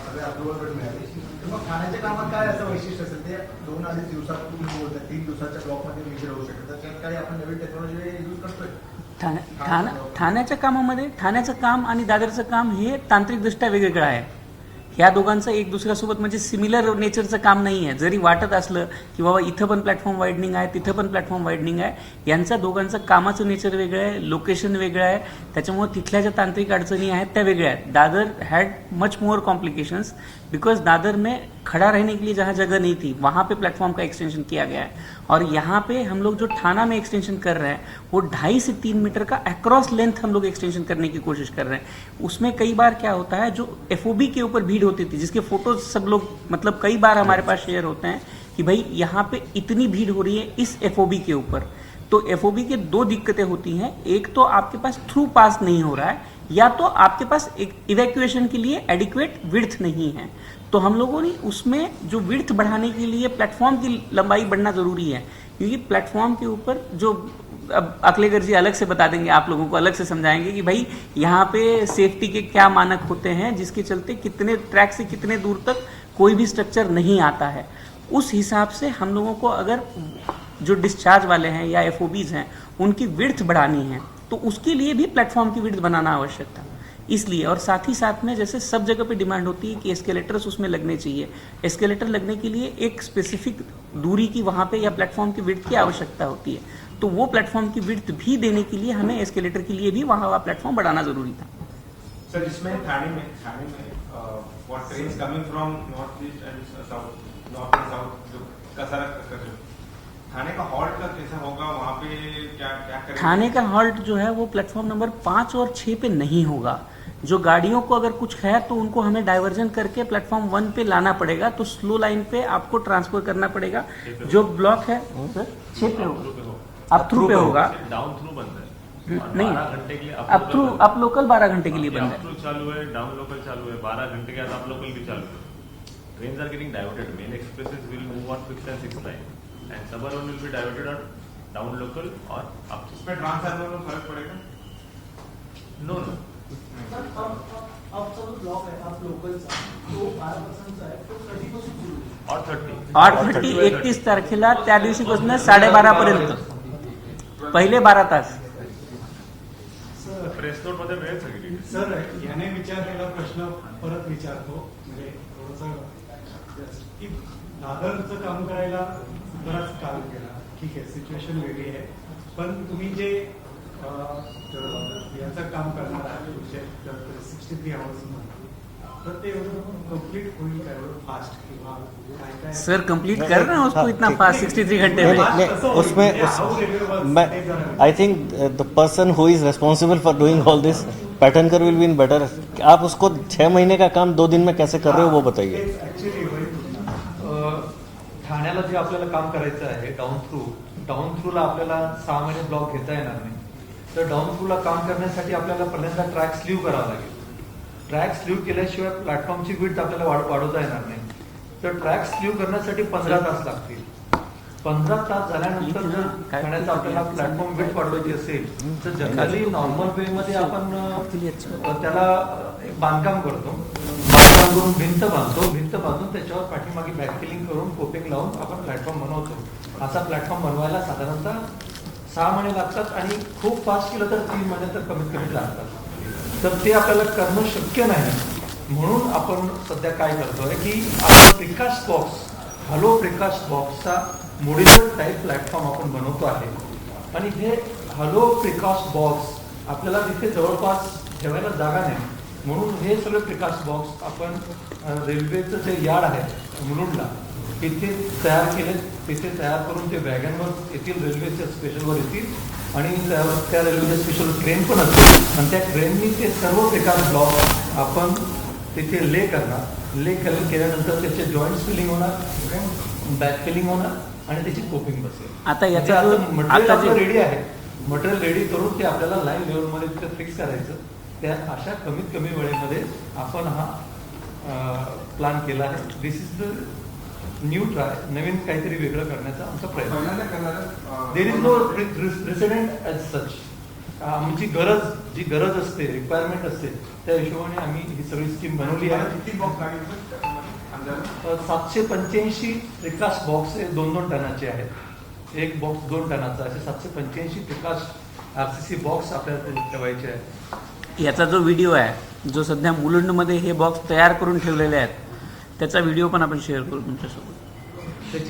सगळे अप्रुव्हल मिळाले, तर मग खाण्याच्या कामात काय असं वैशिष्ट्य असेल ते 2-2.5 दिवसात तुम्ही बोलताय, 3 दिवसाच्या ब्लॉकमध्ये मेजर होऊ शकतं, तर त्यात काही आपण नवीन टेक्नॉलॉजी यूज करतोय? ठाण्याच्या कामामध्ये ठाण्याचं काम आणि दादरचं काम हे तांत्रिकदृष्ट्या वेगवेगळं आहे। ह्या दोघांचं एक दुसऱ्यासोबत म्हणजे सिमिलर नेचरचं काम नाही आहे। जरी वाटत असलं की बाबा इथं पण प्लॅटफॉर्म वाईडनिंग आहे, तिथं पण प्लॅटफॉर्म वाईडनिंग आहे, यांचं दोघांचं कामाचं नेचर वेगळं आहे, लोकेशन वेगळं आहे, त्याच्यामुळे तिथल्या ज्या तांत्रिक अडचणी आहेत त्या वेगळ्या आहेत। Dadar had much more complications because Dadar में खड़ा रहने के लिए जहाँ जगह नहीं थी वहाँ पे प्लेटफॉर्म का एक्सटेंशन किया गया है, और यहाँ पे हम लोग जो थाना में एक्सटेंशन कर रहे हैं वो 2.5 से 3 मीटर का अक्रॉस लेंथ हम लोग एक्सटेंशन करने की कोशिश कर रहे हैं। उसमें कई बार क्या होता है, जो एफओबी के ऊपर भीड़ होती थी, जिसके फोटोज सब लोग मतलब कई बार हमारे पास शेयर होते हैं कि भाई यहाँ पे इतनी भीड़ हो रही है इस एफओबी के ऊपर, तो एफओबी के 2 दिक्कतें होती हैं। एक तो आपके पास थ्रू पास नहीं हो रहा है, या तो आपके पास इवैक्यूएशन के लिए एडिक्वेट विड्थ नहीं है। तो हम लोगों ने उसमें जो विड्थ बढ़ाने के लिए प्लेटफॉर्म की लंबाई बढ़ना जरूरी है, क्योंकि प्लेटफॉर्म के ऊपर जो अब अकलेगर जी अलग से बता देंगे, आप लोगों को अलग से समझाएंगे कि भाई यहाँ पे सेफ्टी के क्या मानक होते हैं, जिसके चलते कितने ट्रैक से कितने दूर तक कोई भी स्ट्रक्चर नहीं आता है। उस हिसाब से हम लोगों को अगर जो डिस्चार्ज वाले हैं या एफओबीज हैं उनकी विड्थ बढ़ानी है, तो उसके लिए भी प्लेटफॉर्म की विड्थ बनाना आवश्यक था। इसलिए और साथ ही साथ में जैसे सब जगह पे डिमांड होती है कि एस्केलेटर्स उसमें लगने चाहिए, एस्केलेटर लगने के लिए एक स्पेसिफिक दूरी की वहाँ पे या प्लेटफॉर्म की विड्थ की आवश्यकता होती है, तो वो प्लेटफॉर्म की विड्थ भी देने के लिए हमें एस्केलेटर के लिए भी वहाँ प्लेटफॉर्म बढ़ाना जरूरी था। सर इसमें थाने में for trains coming from north east and south, north and south जो कसारा थाने का हॉल्ट का कैसा होगा, वहाँ पे क्या क्या करेंगे? थाने का हॉल्ट जो है वो प्लेटफॉर्म नंबर 5 और 6 पे नहीं होगा। जो गाड़ियों को अगर कुछ है तो उनको हमें डाइवर्जन करके प्लेटफॉर्म 1 पे लाना पड़ेगा, तो स्लो लाइन पे आपको ट्रांसफर करना पड़ेगा। जो ब्लॉक है 6 पे होगा, अब थ्रू पे होगा, डाउन थ्रू बंद है नहीं 12 घंटे के लिए अब थ्रू अप लोकल 12 घंटे के लिए बंद है। थ्रू चालू है, डाउन लोकल चालू है, 12 घंटे के बाद अप लोकल भी चालू है। Trains are getting diverted, main expresses will move on 5th and 6th line and suburban will be diverted on down local or up. इसमें ट्रांसफार्मर में फर्क पड़ेगा? No, no. अब सब ब्लॉक है, अब लोकलचा तो 12% आहे, तो 30% सुरू आहे. और 30. और 31 तारखेला त्या दिवशीपासून 12:30 पर्यंत पहिले 12 तास। प्रेस नोट मध्ये वेळ सगळी. सर याने विचारलेला प्रश्न परत विचारतो, म्हणजे थोडंसं की दादरचं काम करायला बराच काल केला, ठीक आहे सिच्युएशन वेगळी आहे, पण तुम्ही जे याचं काम करणार आहे 63 आवर्स तर ते एवढं कम्प्लीट होईल का, एवढं फास्ट किंवा काय काय? सर कंप्लीट कर रहे हैं उसको इतना फास्ट 63 घंटे में। मैं I think the person who is responsible for doing all this पैटर्नकर विल बी इन बेटर। आप उसको 6 महीने का काम 2 दिन में कैसे कर रहे हो वो बताइए। ऍक्च्युली ठाण्याला जे आपल्याला काम करायचं आहे डाऊन थ्रूला आपल्याला 6 महिने ब्लॉक घेता येणार नाही, तर डाऊन थ्रूला काम करण्यासाठी आपल्याला पहिल्यांदा ट्रॅक स्लीव करावा लागेल। ट्रॅक स्लीव केल्याशिवाय प्लॅटफॉर्मची विड्थ आपल्याला वाढवता येणार नाही। तर ट्रॅक स्लीव करण्यासाठी 15 तास लागतील. 15 तास झाल्यानंतर जर खाण्याचा आपल्याला प्लॅटफॉर्म वेट वाढवायची असेल तर जनरली नॉर्मल वे मध्ये आपण त्याला एक बांधकाम करतो. बांधकाम करून भिंत बांधून त्याच्यावर पाठीमागे बॅकफिलिंग करून कोपिंग लावून आपण प्लॅटफॉर्म बनवतो. असा प्लॅटफॉर्म बनवायला साधारणतः 6 महिने लागतात आणि खूप फास्ट केलं तर 3 महिने तर कमीत कमी लागतात. तर ते आपल्याला करणं शक्य नाही. म्हणून आपण सध्या काय करतोय की आपण प्रिकास्ट बॉक्स, हॅलो प्रिकास्ट बॉक्सचा मॉड्युलर टाईप प्लॅटफॉर्म आपण बनवतो आहे. आणि हे हॅलो प्रिकास्ट बॉक्स आपल्याला तिथे जवळपास ठेवायला जागा नाही, म्हणून हे सगळे प्रिकास्ट बॉक्स आपण रेल्वेचं जे यार्ड आहे मुलुंडला तिथे तयार केले. तिथे तयार करून ते वॅगनवर येतील, रेल्वेच्या स्टेशनवर येतील आणि त्या रेल्वेच्या स्पेशल ट्रेन पण असतील आणि त्या ट्रेननी ते सर्व प्रिकास्ट ब्लॉक आपण तिथे ले करणार. ले केल्यानंतर त्याचे जॉईंट्स फिलिंग होणार, बॅक फिलिंग होणार आणि त्याची कोपिंग बसेल. आता याचा मटेरियल आपलं रेडी आहे. मटेरियल रेडी करून ते आपल्याला लाईव्ह लेवलमध्ये तिथे फिक्स करायचं. त्या अशा कमीत कमी वेळेमध्ये आपण हा प्लॅन केला आहे. This is the new try, नवीन काहीतरी वेगळं करण्याचा आमचा प्रयत्न. There is no precedent as such. आमची जी गरज असते, रिक्वायरमेंट असते त्या हिशोबाने आम्ही ही सगळी स्कीम बनवली आहे. 785 प्रिकास्ट बॉक्स हे 2-2 टनाचे आहेत. एक बॉक्स 2 टनाचा, असे 785 प्रिकास्ट RCC बॉक्स आपल्याला ठेवायचे आहेत. याचा जो व्हिडिओ आहे, जो सध्या मुलुंडमध्ये हे बॉक्स तयार करून ठेवलेले आहेत, त्याचा व्हिडिओ पण आपण शेअर करू तुमच्यासोबत.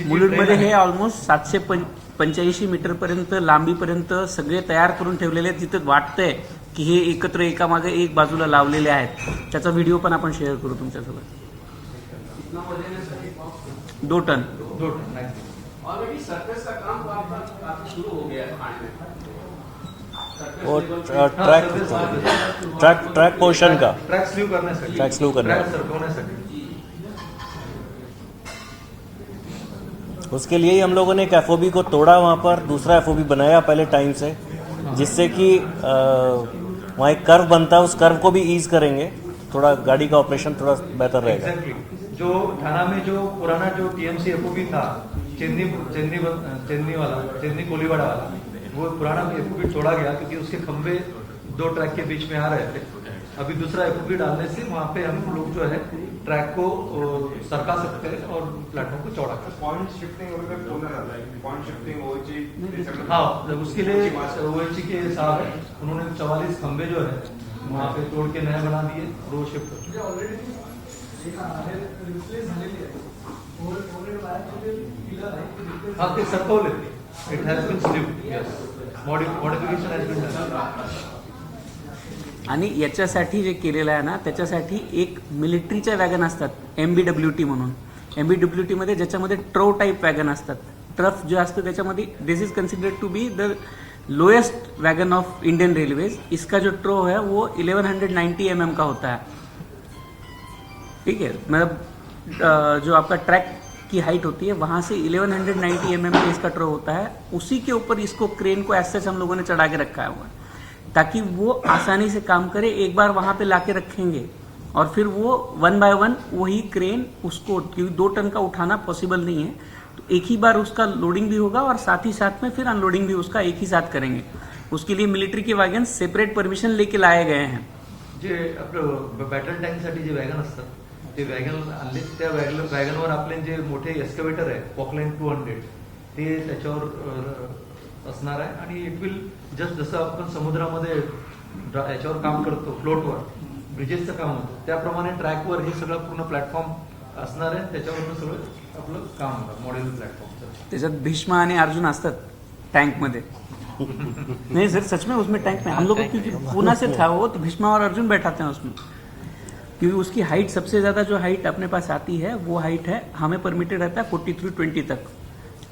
मुलुंडमध्ये हे ऑलमोस्ट 785 मीटरपर्यंत लांबीपर्यंत सगळे तयार करून ठेवलेले आहेत. तिथे वाटतंय की हे एकत्र एकामागे एक बाजूला लावलेले आहेत. त्याचा व्हिडिओ पण आपण शेअर करू तुमच्यासोबत. 2 टन. ऑलरेडी सर्फेस का काम तो आपका काफी शुरू हो गया है खाने में. वो ट्रैक पोर्शन का ट्रॅक स्लीव करण्यासाठी, ट्रॅक स्लीव करण्यासाठी, ट्रॅक सरकवण्यासाठी. उसके लिए ही हम लोगों ने एक FOB को तोड़ा, वहाँ पर दूसरा FOB बनाया पहले टाइम से, जिससे कि वहाँ एक कर्व बनता है, उस कर्व को भी ईज करेंगे. थोड़ा गाड़ी का ऑपरेशन थोड़ा बेहतर रहेगा. Exactly. जो थाना में जो पुराना जो TMC FOB था, चेन्नी कोलीवाड़ा वाला, वो पुराना FOB छोड़ा गया क्योंकि उसके खंबे 2 ट्रैक के बीच में आ रहे थे. अभी दूसरा FOB डालने से वहाँ पे हम लोग जो है ट्रैक को सरका सकते हैं और प्लेटफॉर्म को चौड़ा कर. पॉइंट शिफ्टिंग वगैरह बोलना रहता है, पॉइंट शिफ्टिंग OHG. हाँ, उसके लिए OHG के साथ उन्होंने 44 खंबे जो है वहाँ पे तोड़ के नए बना दिए, रो शिफ्ट. हाँ, ते सरकवले. It has been slewed. Yes, modification has been done. आणि याच्यासाठी जे केलेलं आहे ना, त्याच्यासाठी एक मिलिटरीच्या वॅगन असतात, MBWT म्हणून. MBWT मध्ये ज्याच्यामध्ये ट्रो टाईप वॅगन असतात. ट्रफ जो असतं त्याच्यामध्ये this is considered to be the lowest wagon of Indian Railways. इसका जो ट्रो है वो 1190 mm का होता है. ठीक है, मतलब जो आपका ट्रैक की हाइट होती है वहां से 1190 mm पे इसका ट्रो होता है. उसी के ऊपर इसको क्रेन को ऐसे हम लोगों ने चढ़ा के रखा हुआ ताकि वो आसानी से काम करे. एक बार वहां पे लाके रखेंगे और फिर वो 1 by 1 वही क्रेन उसको, क्योंकि 2 टन का उठाना पॉसिबल नहीं है, तो एक ही बार उसका लोडिंग भी होगा और साथ ही साथ में फिर अनलोडिंग भी उसका एक ही साथ करेंगे. उसके लिए मिलिट्री के वॅगन सेपरेट परमिशन लेके लाए गए हैं. जे आपलं बॅटल टँकसाठी जे वॅगन असतात ते वॅगन आणले, त्या वॅगनवर आपले जे मोठे एक्स्कवेटर आहे पॉकलाईन 200 ते त्याच्यावर असणार आहे. आणि इट विल जस्ट जसं आपण समुद्रामध्ये याच्यावर काम करतो, फ्लोटवर ब्रिजेसचं काम होतं, त्याप्रमाणे ट्रॅकवर हे सगळं पूर्ण प्लॅटफॉर्म असणार आहे. त्याच्यावरून सगळं आपलं काम होणार मॉड्यूलर प्लॅटफॉर्मचं. त्याच्यात भीष्मा आणि अर्जुन असतात टैंक मध्ये. नहीं सर, सच में उसमें टैंक में हम लोग क्योंकि पूना से था वो, तो भीष्मा और अर्जुन बैठाते हैं उसमें, क्योंकि उसकी हाइट सबसे ज्यादा जो हाइट अपने पास आती है वो हाइट है, हमें परमिटेड रहता है 4320 तक,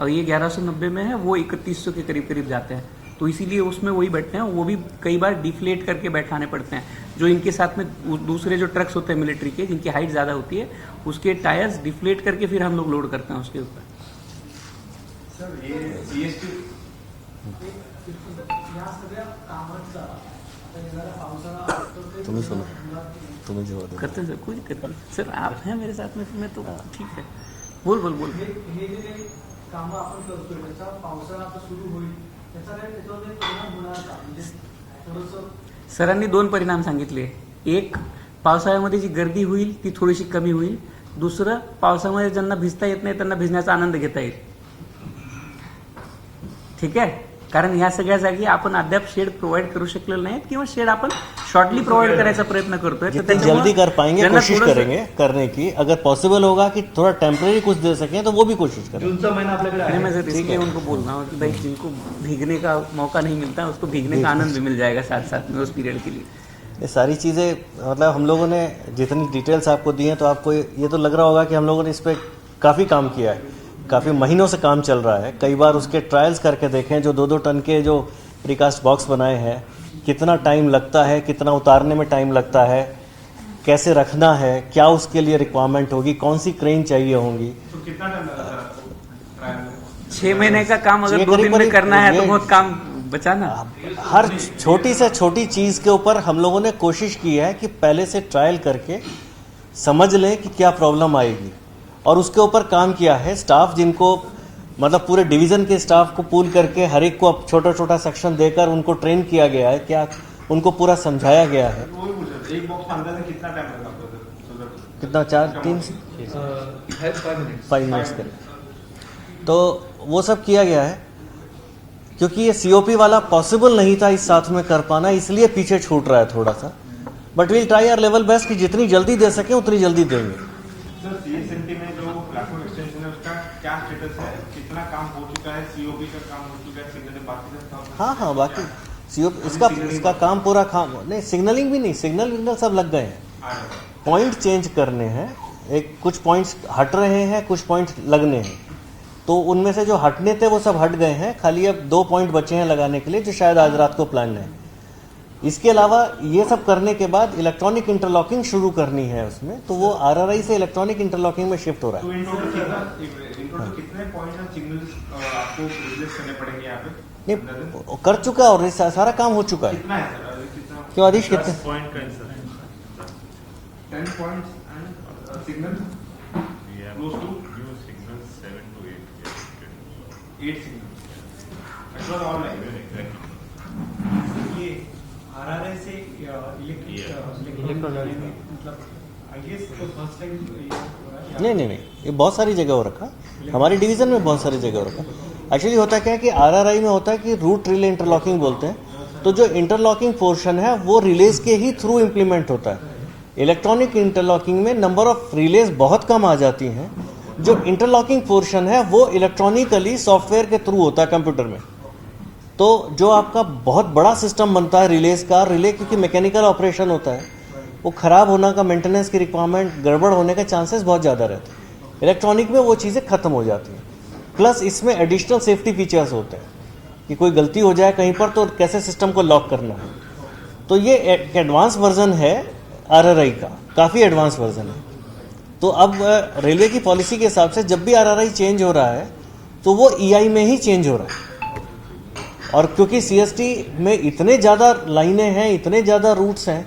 और ये 1190 में है, वो 3100 के करीब करीब जाते हैं. तो इसीलिए उसमें वही बैठते हैं. वो भी कई बार डिफ्लेट करके बैठाने पड़ते हैं. जो इनके साथ में दूसरे जो ट्रक्स होते हैं मिलिट्री के, जिनकी हाइट ज्यादा होती है, उसके टायर्स डिफ्लेट करके फिर हम लोग लोड करते हैं उसके ऊपर. सर, ये CST या सगळ्या कामाचा तुम्ही सुनो, तुम्ही जवाब दे. करते सर, कुछ करते सर, आप हैं मेरे साथ में, मैं तो ठीक है. बोल बोल बोल. हे जे कामं आपण करतोय त्याचा पावसाळा आता सुरू होईल त्याचा काय त्याच्यावर परिणाम होणार का? म्हणजे थोडंसं सरांनी 2 परिणाम सांगितले. एक, पावसाळ्यामध्ये जी गर्दी होईल ती थोडीशी कमी होईल. दुसरं, पावसामध्ये ज्यांना भिजता येत नाही त्यांना भिजण्याचा आनंद घेता येईल. ठीक आहे, कारण ह्या सगळ्या जागी आपण अद्याप शेड प्रोव्हाइड करू शकलेलं नाही किंवा शेड आपण शॉर्टली प्रोव्हाइड करायचा प्रयत्न करतोय. तर जितनी त्याच्यामुळं जल्दी कर पाएंगे ज्यांना कोशिश थोडंसं- करेंगे करने की. अगर पॉसिबल होगा कि थोड़ा टेम्परेरी कुछ दे सकें तो वो भी कोशिश करें. जूनचा महिना आपल्याकडे अरे आहे. मैं सर ठीक इसलिए है. उनको बोल रहा हूँ कि भाई जिनको भीगने का मौका नहीं मिलता उसको भीगने का आनंद भी मिल जाएगा साथ साथ में उस पीरियड के लिए. ये सारी चीज़ें मतलब हम लोगों ने जितनी डिटेल्स आपको दी हैं तो आपको ये तो लग रहा होगा कि हम लोगों ने इस पर काफ़ी काम किया है. काफ़ी महीनों से काम चल रहा है. कई बार उसके ट्रायल्स करके देखें. जो 2-2 टन के जो प्रीकास्ट बॉक्स बनाए हैं, कितना टाइम लगता है, कितना उतारने में टाइम लगता है, कैसे रखना है, क्या उसके लिए रिक्वायरमेंट होगी, कौन सी क्रेन चाहिए होंगी. तो कितना टाइम लगा सर आपको ट्रायल में? 6 महीने का काम अगर ये 2 दिन में करीब- करना है तो ये- बहुत काम बचा ना. हर छोटी से छोटी चीज़ के ऊपर हम लोगों ने कोशिश की है कि पहले से ट्रायल करके समझ लें कि क्या प्रॉब्लम आएगी और उसके ऊपर काम किया है. स्टाफ जिनको मतलब पूरे डिवीज़न के स्टाफ को पूल करके हर एक को अब छोटा छोटा सेक्शन देकर उनको ट्रेन किया गया है. क्या उनको पूरा समझाया गया है. वो भी पूछ रहे थे, एक बॉक्स का अंदाजा कितना टाइम लगा आपको सर? कितना 4-3 है 5 मिनट्स. 5 मिनट्स के. तो वो सब किया गया है क्योंकि ये सीओपी वाला पॉसिबल नहीं था इस साथ में कर पाना, इसलिए पीछे छूट रहा है थोड़ा सा. But will try our level best कि जितनी जल्दी दे सके उतनी जल्दी देंगे. सर सीएसएमटी में जो प्लेटफॉर्म एक्सटेंशन है उसका क्या स्टेटस है? कितना काम हो चुका है? सीओपी का काम हो चुका है? सिग्नल बाकी का काम? हाँ बाकी सीओपी इसका काम पूरा काम नहीं. सिग्नलिंग भी नहीं, सिग्नल सब लग गए हैं. पॉइंट चेंज करने हैं. एक कुछ पॉइंट्स हट रहे हैं, कुछ पॉइंट्स लगने हैं. तो उनमें से जो हटने थे वो सब हट गए हैं. खाली अब 2 पॉइंट बचे हैं लगाने के लिए जो शायद आज रात को प्लान है. इसके अलावा ये सब करने के बाद इलेक्ट्रॉनिक इंटरलॉकिंग शुरू करनी है उसमें. तो वो आरआरआई से इलेक्ट्रॉनिक इंटरलॉकिंग में शिफ्ट हो रहा है. तो इन टोटल कितने पॉइंट और सिग्नल्स आपको रिप्लेस करने पड़ेंगे यहाँ पे? नहीं कर चुका और सारा काम हो चुका है. कितना है सर? कितना? क्यों आदिश कितने? पॉइंट का आंसर है 10 points and signal we have close to new signals 7 to 8 8 signals across all lines. exactly. ये आरआरआई से इलेक्ट्रिक मतलब आई गेस फर्स्ट टाइम नहीं ये बहुत सारी जगह हो रखा. हमारी डिवीजन में बहुत सारी जगह हो रखा. एक्चुअली होता क्या है कि आरआरआई में होता है कि रूट रिले इंटरलॉकिंग बोलते हैं. तो जो इंटरलॉकिंग पोर्शन है वो रिलेज के ही थ्रू इम्प्लीमेंट होता है. इलेक्ट्रॉनिक इंटरलॉकिंग में नंबर ऑफ रिलेज बहुत कम आ जाती हैं. जो इंटरलॉकिंग पोर्शन है वो इलेक्ट्रॉनिकली सॉफ्टवेयर के थ्रू होता है कंप्यूटर में. तो जो आपका बहुत बड़ा सिस्टम बनता है रिलेज का, रिले क्योंकि मैकेनिकल ऑपरेशन होता है, वो खराब होना का मेंटेनेंस की रिक्वायरमेंट गड़बड़ होने के चांसेस बहुत ज़्यादा रहते हैं. इलेक्ट्रॉनिक में वो चीज़ें खत्म हो जाती हैं. प्लस इसमें एडिशनल सेफ्टी फीचर्स होते हैं कि कोई गलती हो जाए कहीं पर तो कैसे सिस्टम को लॉक करना है. तो ये एक एडवांस वर्जन है आरआरआई का, काफ़ी एडवांस वर्जन है. तो अब रेलवे की पॉलिसी के हिसाब से जब भी आरआरआई चेंज हो रहा है तो वो ईआई में ही चेंज हो रहा है. और क्योंकि सीएसटी में इतने ज़्यादा लाइनें हैं, इतने ज़्यादा रूट्स हैं,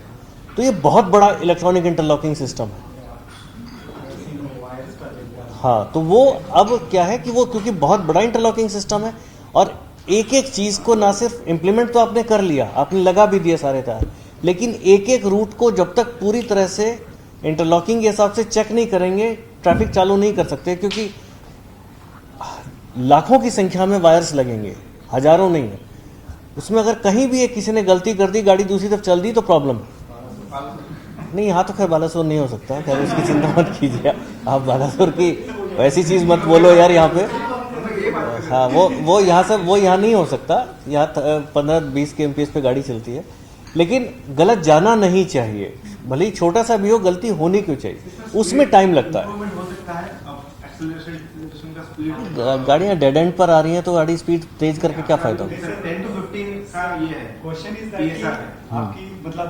तो ये बहुत बड़ा इलेक्ट्रॉनिक इंटरलॉकिंग सिस्टम है. हाँ, तो वो अब क्या है कि वो क्योंकि बहुत बड़ा इंटरलॉकिंग सिस्टम है और एक एक चीज़ को ना सिर्फ इम्प्लीमेंट तो आपने कर लिया, आपने लगा भी दिया सारे तार, लेकिन एक एक रूट को जब तक पूरी तरह से इंटरलॉकिंग के हिसाब से चेक नहीं करेंगे ट्रैफिक चालू नहीं कर सकते. क्योंकि लाखों की संख्या में वायर्स लगेंगे, हजारों नहीं है. उसमें अगर कहीं भी एक किसी ने गलती कर दी, गाड़ी दूसरी तरफ चल दी तो प्रॉब्लम नहीं. यहाँ तो खैर बालासोर नहीं हो सकता, खैर उसकी चिंता मत कीजिए आप. बालासोर की वैसी चीज़ मत बोलो यार यहाँ पे. हाँ वो यहाँ नहीं हो सकता. यहाँ 15-20 के एमपीएस पे गाड़ी चलती है. लेकिन गलत जाना नहीं चाहिए, भले ही छोटा सा भी हो, गलती होनी क्यों चाहिए, उसमें टाइम लगता है. गाड़ियाँ डेड एंड पर आ रही हैं तो गाड़ी स्पीड तेज करके क्या फायदा होगा. 10 to 15 का ये है. क्वेश्चन इज PSR है. आपकी मतलब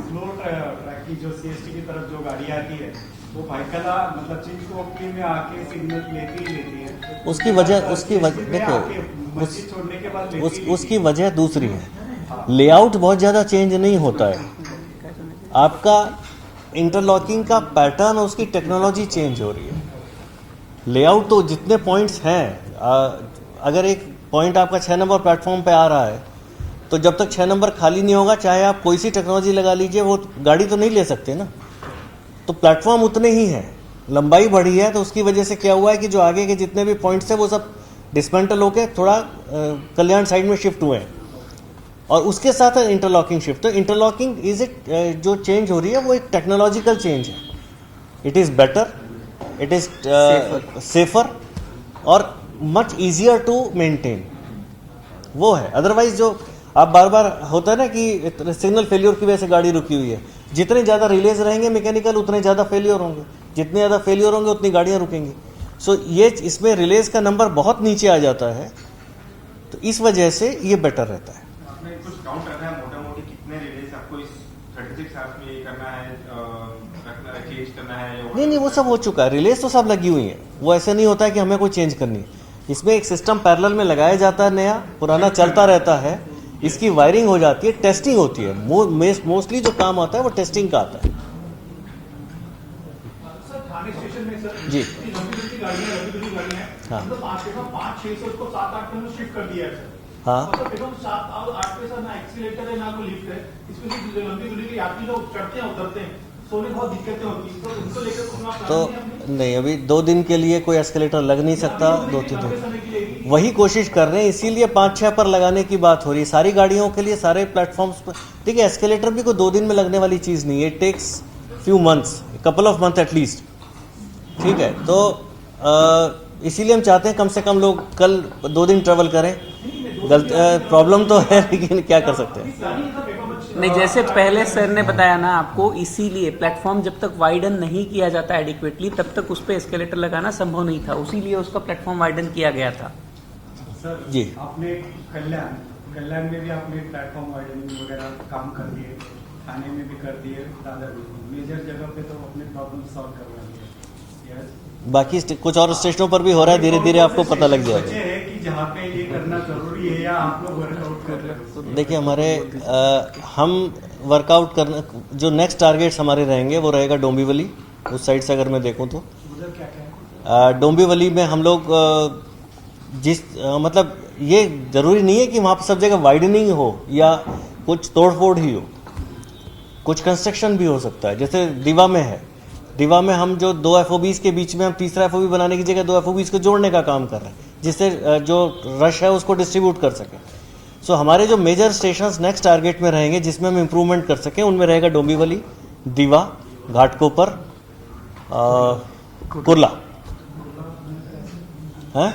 स्लो ट्रैक की जो सीएसटी की तरफ जो गाड़ी आती है वो भाईकला मतलब चिंचपोकली में आके सिग्नल लेती है. उसकी वजह देखो छोड़ने के बाद उसकी वजह दूसरी है. लेआउट बहुत ज़्यादा चेंज नहीं होता है, आपका इंटरलॉकिंग का पैटर्न और उसकी टेक्नोलॉजी चेंज हो रही है। लेआउट तो जितने पॉइंट्स हैं, अगर एक पॉइंट आपका 6 नंबर प्लेटफॉर्म पे आ रहा है तो जब तक 6 नंबर खाली नहीं होगा, चाहे आप कोई सी टेक्नोलॉजी लगा लीजिए, वो गाड़ी तो नहीं ले सकते ना। तो प्लेटफॉर्म उतने ही हैं, लंबाई बढ़ी है, तो उसकी वजह से क्या हुआ है कि जो आगे के जितने भी पॉइंट्स हैं वो सब डिसमेंटल होकर थोड़ा कल्याण साइड में शिफ्ट हुए हैं, और उसके साथ इंटरलॉकिंग शिफ्ट। तो इंटरलॉकिंग इज इट जो चेंज हो रही है वो एक टेक्नोलॉजिकल चेंज है। It is better, it is safer और मच ईजियर टू मेंटेन, वो है। अदरवाइज जो आप बार बार होता है ना कि सिग्नल फेलियर की वजह से गाड़ी रुकी हुई है, जितने ज़्यादा रिलेज रहेंगे मैकेनिकल उतने ज़्यादा फेलियर होंगे, जितने ज़्यादा फेलियर होंगे उतनी गाड़ियाँ रुकेंगी। सो ये इसमें रिलेज का नंबर बहुत नीचे आ जाता है, तो इस वजह से ये बेटर रहता है। आपने कुछ काउंट रखा है मोटा मोटी कितने रिलेज आपको इस 36 आवर्स में ये करना है, चेंज करना है? नहीं, वो सब हो चुका है, रिलेज तो सब लगी हुई है, वो ऐसे नहीं होता है कि हमें कोई चेंज करनी है। इसमें एक सिस्टम पैरेलल में लगाया जाता है, नया पुराना चलता रहता है, इसकी वायरिंग हो जाती है, टेस्टिंग होती है। मोस्टली जो काम आता है वो टेस्टिंग का आता है। सर थाने स्टेशन में सर जी। लंबी गाड़ियां हाँ। मतलब 5-6 से उसको 7-8 में शिफ्ट कर दिया है सर। हाँ। मतलब एकदम 7 और 8 पे सर ना एक्सीलेटर है ना कोई लिफ्ट है, इसमें जो लंबी दूरी के यात्री लोग चढ़ते हैं उतरते हैं, सोने बहुत दिक्कतें होती हैं, तो उनको लेकर कुछ आप तो नहीं, अभी 2 दिन के लिए कोई एस्केलेटर लग नहीं सकता, 2-3 दिन वही कोशिश कर रहे हैं, इसीलिए 5-6 पर लगाने की बात हो रही है सारी गाड़ियों के लिए, सारे प्लेटफॉर्म्स पर। देखिए एस्केलेटर भी कोई 2 दिन में लगने वाली चीज़ नहीं है, it takes few months, couple of month at least, ठीक है। तो इसीलिए हम चाहते हैं कम से कम लोग कल 2 दिन ट्रेवल करें। प्रॉब्लम तो है, लेकिन क्या कर सकते हैं। नहीं, जैसे पहले सर ने बताया ना आपको, इसीलिए प्लेटफॉर्म जब तक वाइडन नहीं किया जाता एडिक्वेटली तब तक उस पर एस्केलेटर लगाना संभव नहीं था, उसीलिए उसका प्लेटफॉर्म वाइडन किया गया था। सर जी, आपने कल्याण में भी आपने प्लेटफॉर्म वाइडनिंग वगैरह काम कर दिए, थाने में भी कर दिए, दादर में मेजर जगह पे तो अपने प्रॉब्लम सॉल्व करवा दिए। बाकी कुछ और स्टेशनों पर भी हो रहा है, धीरे धीरे आपको पता लग जाएगा। है कि जहाँ पे ये करना जरूरी है या आप लोग वर्कआउट कर रहे हो? देखिए हमारे हम वर्कआउट करना, जो नेक्स्ट टारगेट्स हमारे रहेंगे वो रहेगा डोंबिवली, उस साइड से अगर मैं देखूं तो उधर क्या क्या है? डोंबिवली में हम लोग मतलब ये जरूरी नहीं है कि वहाँ पर सब जगह वाइडनिंग हो या कुछ तोड़फोड़ ही हो, कुछ कंस्ट्रक्शन भी हो सकता है। जैसे दीवा में है, दीवा में हम जो 2 FOBs के बीच में हम तीसरा FOB बनाने की जगह 2 FOBs को जोड़ने का काम कर रहे हैं, जिससे जो रश है उसको डिस्ट्रीब्यूट कर सकें। सो हमारे जो मेजर स्टेशंस नेक्स्ट टारगेट में रहेंगे जिसमें हम इम्प्रूवमेंट कर सकें, उनमें रहेगा डोंबिवली, दीवा, घाटकोपर, कुर्ला। हैं?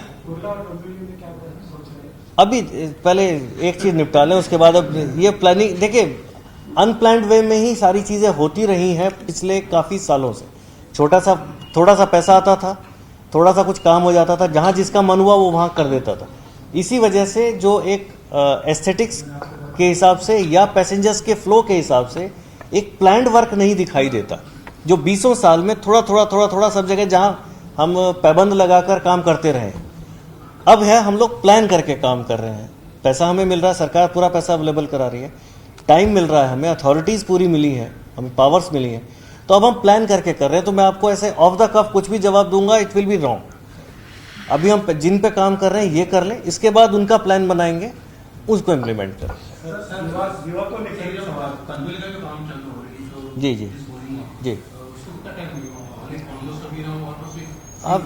अभी पहले एक चीज निपटा लें, उसके बाद अब ये प्लानिंग। देखिए अनप्लान्ड वे में ही सारी चीजें होती रही हैं पिछले काफी सालों से। थोड़ा सा पैसा आता था, थोड़ा सा कुछ काम हो जाता था, जहां जिसका मन हुआ वो वहां कर देता था। इसी वजह से जो एक एस्थेटिक्स के हिसाब से या पैसेंजर्स के फ्लो के हिसाब से एक प्लान्ड वर्क नहीं दिखाई देता, जो 20 साल में थोड़ा सब जगह जहां हम पाबंद लगाकर काम करते रहे। अब है हम लोग प्लान करके काम कर रहे हैं, पैसा हमें मिल रहा है, सरकार पूरा पैसा अवेलेबल करा रही है, टाइम मिल रहा है हमें, अथॉरिटीज़ पूरी मिली हैं, हमें पावर्स मिली हैं, तो अब हम प्लान करके कर रहे हैं। तो मैं आपको ऐसे ऑफ द कफ कुछ भी जवाब दूंगा, इट विल बी रॉन्ग। अभी हम जिन पे काम कर रहे हैं ये कर लें, इसके बाद उनका प्लान बनाएंगे, उसको इम्प्लीमेंट करें। जी जी जी। अब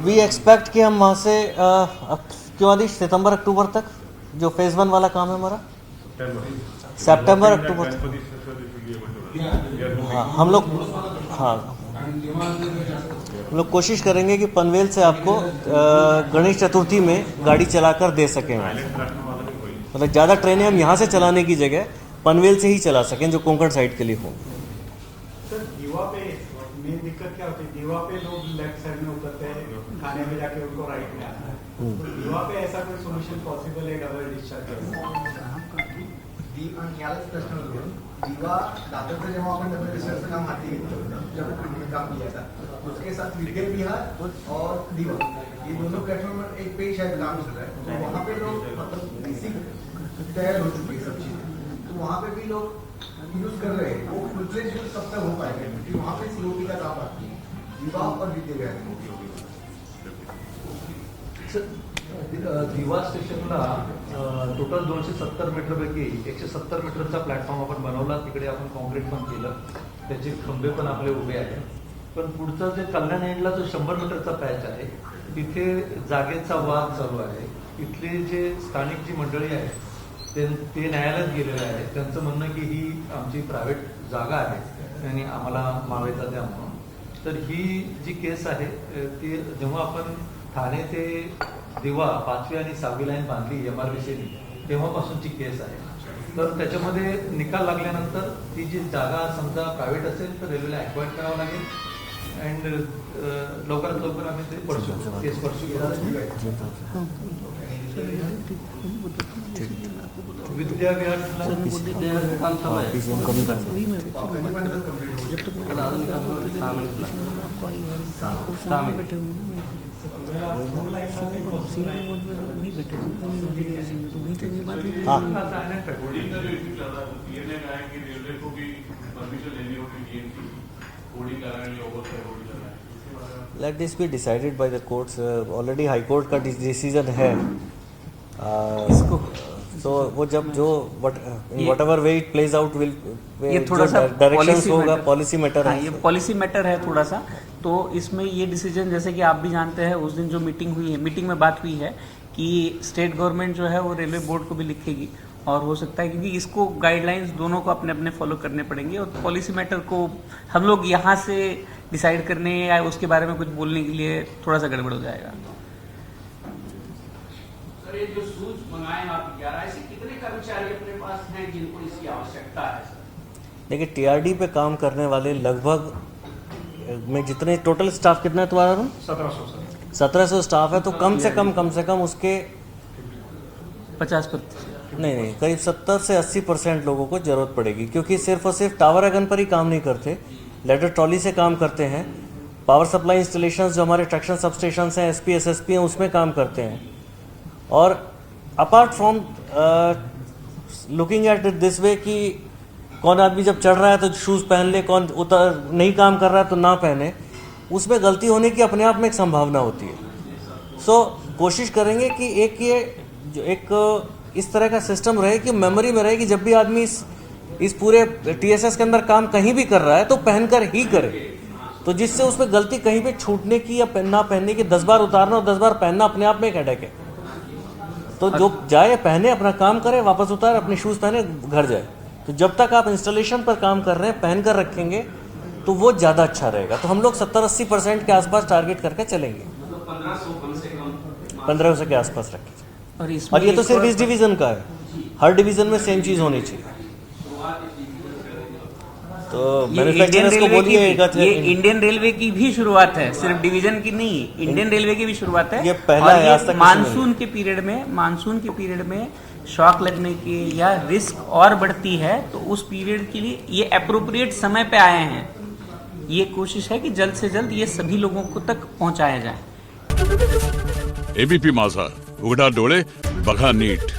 वी एक्सपेक्ट कि हम वहाँ से क्यों सितंबर अक्टूबर तक जो फेज 1 वाला काम है हमारा, सितंबर अक्टूबर तक। हाँ हम लोग कोशिश करेंगे कि पनवेल से आपको गणेश चतुर्थी में गाड़ी चलाकर दे सकें। मतलब ज़्यादा ट्रेनें हम यहाँ से चलाने की जगह पनवेल से ही चला सकें, जो कोंकण साइड के लिए हों। सर दीवा पे मेन दिक्कत क्या होती है? दीवा पे लोग लेफ्ट साइड में उतरते हैं, खाने में जाके उनको राइट में आना है, तो दीवा पे ऐसा कोई सोल्यूशन पॉसिबल है डबल डिस्चार्ज? दीवा दादर से जेव्हा आपण डबल डिस्चार्जचं काम हाती घेतलं, जब काम किया था, उसके साथ विडगेट बिहार और दीवा, ये दोनों प्लेटफॉर्म पर एक पेज शायद काम चल रहा है, तो वहाँ पे लोग मतलब बेसिक तैयार हो चुकी है सब चीजें, तो वहाँ पे भी लोग यूज कर रहे हैं। वो फुल फ्लेज यूज कब तक हो पाएगा, क्योंकि वहाँ पे सीओपी का काम आती है, विवाह और विद्या विहार। दिवा स्टेशनला टोटल 270 मीटरपैकी 170 मीटरचा प्लॅटफॉर्म आपण बनवला, तिकडे आपण कॉन्क्रीट पण केलं, त्याचे खंबे पण आपले उभे आहेत. पण पुढचं जे कल्याण एंडला जो 100 मीटरचा पॅच आहे तिथे जागेचा वाद चालू आहे. इथले जे स्थानिक जी मंडळी आहेत ते न्यायालयात गेलेले आहेत. त्यांचं म्हणणं की ही आमची प्रायव्हेट जागा आहे आणि आम्हाला मावेचा द्या म्हणून. तर ही जी केस आहे ती जेव्हा आपण ठाणे ते दिवा 5वी आणि 6वी लाईन बांधली MRVCने तेव्हापासूनची केस आहे. तर त्याच्यामध्ये निकाल लागल्यानंतर ती जी जागा समजा प्रायव्हेट असेल तर रेल्वेला ॲक्वायर करावं लागेल अँड लवकरात लवकर आम्ही ते केस परस्यू केला. विद्या विहारला काम चालू आहे. Let this be decided by the courts. Already High Court का डिसीजन है. तो वो जब जो whatever way it plays out will ये थोड़ा सा डायरेक्शंस होगा, पॉलिसी मैटर है. ये पॉलिसी मैटर है थोड़ा सा. तो इसमें ये डिसीजन जैसे कि आप भी जानते हैं, उस दिन जो मीटिंग हुई है, मीटिंग में बात हुई है कि स्टेट गवर्नमेंट जो है वो रेलवे बोर्ड को भी लिखेगी और हो सकता है क्योंकि इसको गाइडलाइंस दोनों को अपने अपने फॉलो करने पड़ेंगे और पॉलिसी मैटर को हम लोग यहाँ से डिसाइड करने या उसके बारे में कुछ बोलने के लिए थोड़ा सा गड़बड़ हो जाएगा. सर ये जो शूज मंगाए आप 11 से कितने कर्मचारी अपने पास हैं जिनको इसकी आवश्यकता है? देखिए TRD पे काम करने वाले लगभग में जितने टोटल स्टाफ कितना है तुम्हारा रूम? 1700 स्टाफ है. तो कम से कम उसके 50% नहीं करीब 70 से 80% लोगों को जरूरत पड़ेगी, क्योंकि सिर्फ और सिर्फ टावर अगन पर ही काम नहीं करते, लेडर ट्रॉली से काम करते हैं, पावर सप्लाई इंस्टॉलेशंस जो हमारे ट्रैक्शन सबस्टेशन हैं, SP SSP हैं, उसमें काम करते हैं. और apart from looking at it this way कि कौन आदमी जब चढ़ रहा है तो शूज पहन ले, कौन उतर नहीं काम कर रहा है तो ना पहने, उसमें गलती होने की अपने आप में एक संभावना होती है. सो कोशिश करेंगे कि एक इस तरह का सिस्टम रहे कि मेमोरी में रहे कि जब भी आदमी इस पूरे TSS के अंदर काम कहीं भी कर रहा है तो पहनकर ही करे, तो जिससे उसमें गलती कहीं पे छूटने की या ना पहनने की 10 बार उतारना और 10 बार पहनना अपने आप में एक हेडेक है. तो जो जाए पहने, अपना काम करे, वापस उतारे, अपने शूज पहने, घर जाए. तो जब तक आप इंस्टॉलेशन पर काम कर रहे हैं पहन कर रखेंगे तो वो ज़्यादा अच्छा रहेगा. तो हम लोग 70-80% के आसपास टारगेट करके चलेंगे. 1500 के आसपास रखेंगे. और ये तो सिर्फ इस डिवीजन का है, हर डिवीजन में सेम चीज होनी चाहिए. तो मैन्युफैक्चरर्स को बोलिए ये इंडियन रेलवे की भी शुरुआत है, सिर्फ डिवीजन की नहीं, इंडियन रेलवे की भी शुरुआत है. ये पहला है आज तक. मानसून के पीरियड में शॉक लगने की या रिस्क और बढ़ती है, तो उस पीरियड के लिए ये अप्रोप्रिएट समय पे आए हैं. ये कोशिश है कि जल्द से जल्द ये सभी लोगों को तक पहुंचाया जाए. ABP माझा, उघडा डोळे बघा नीट.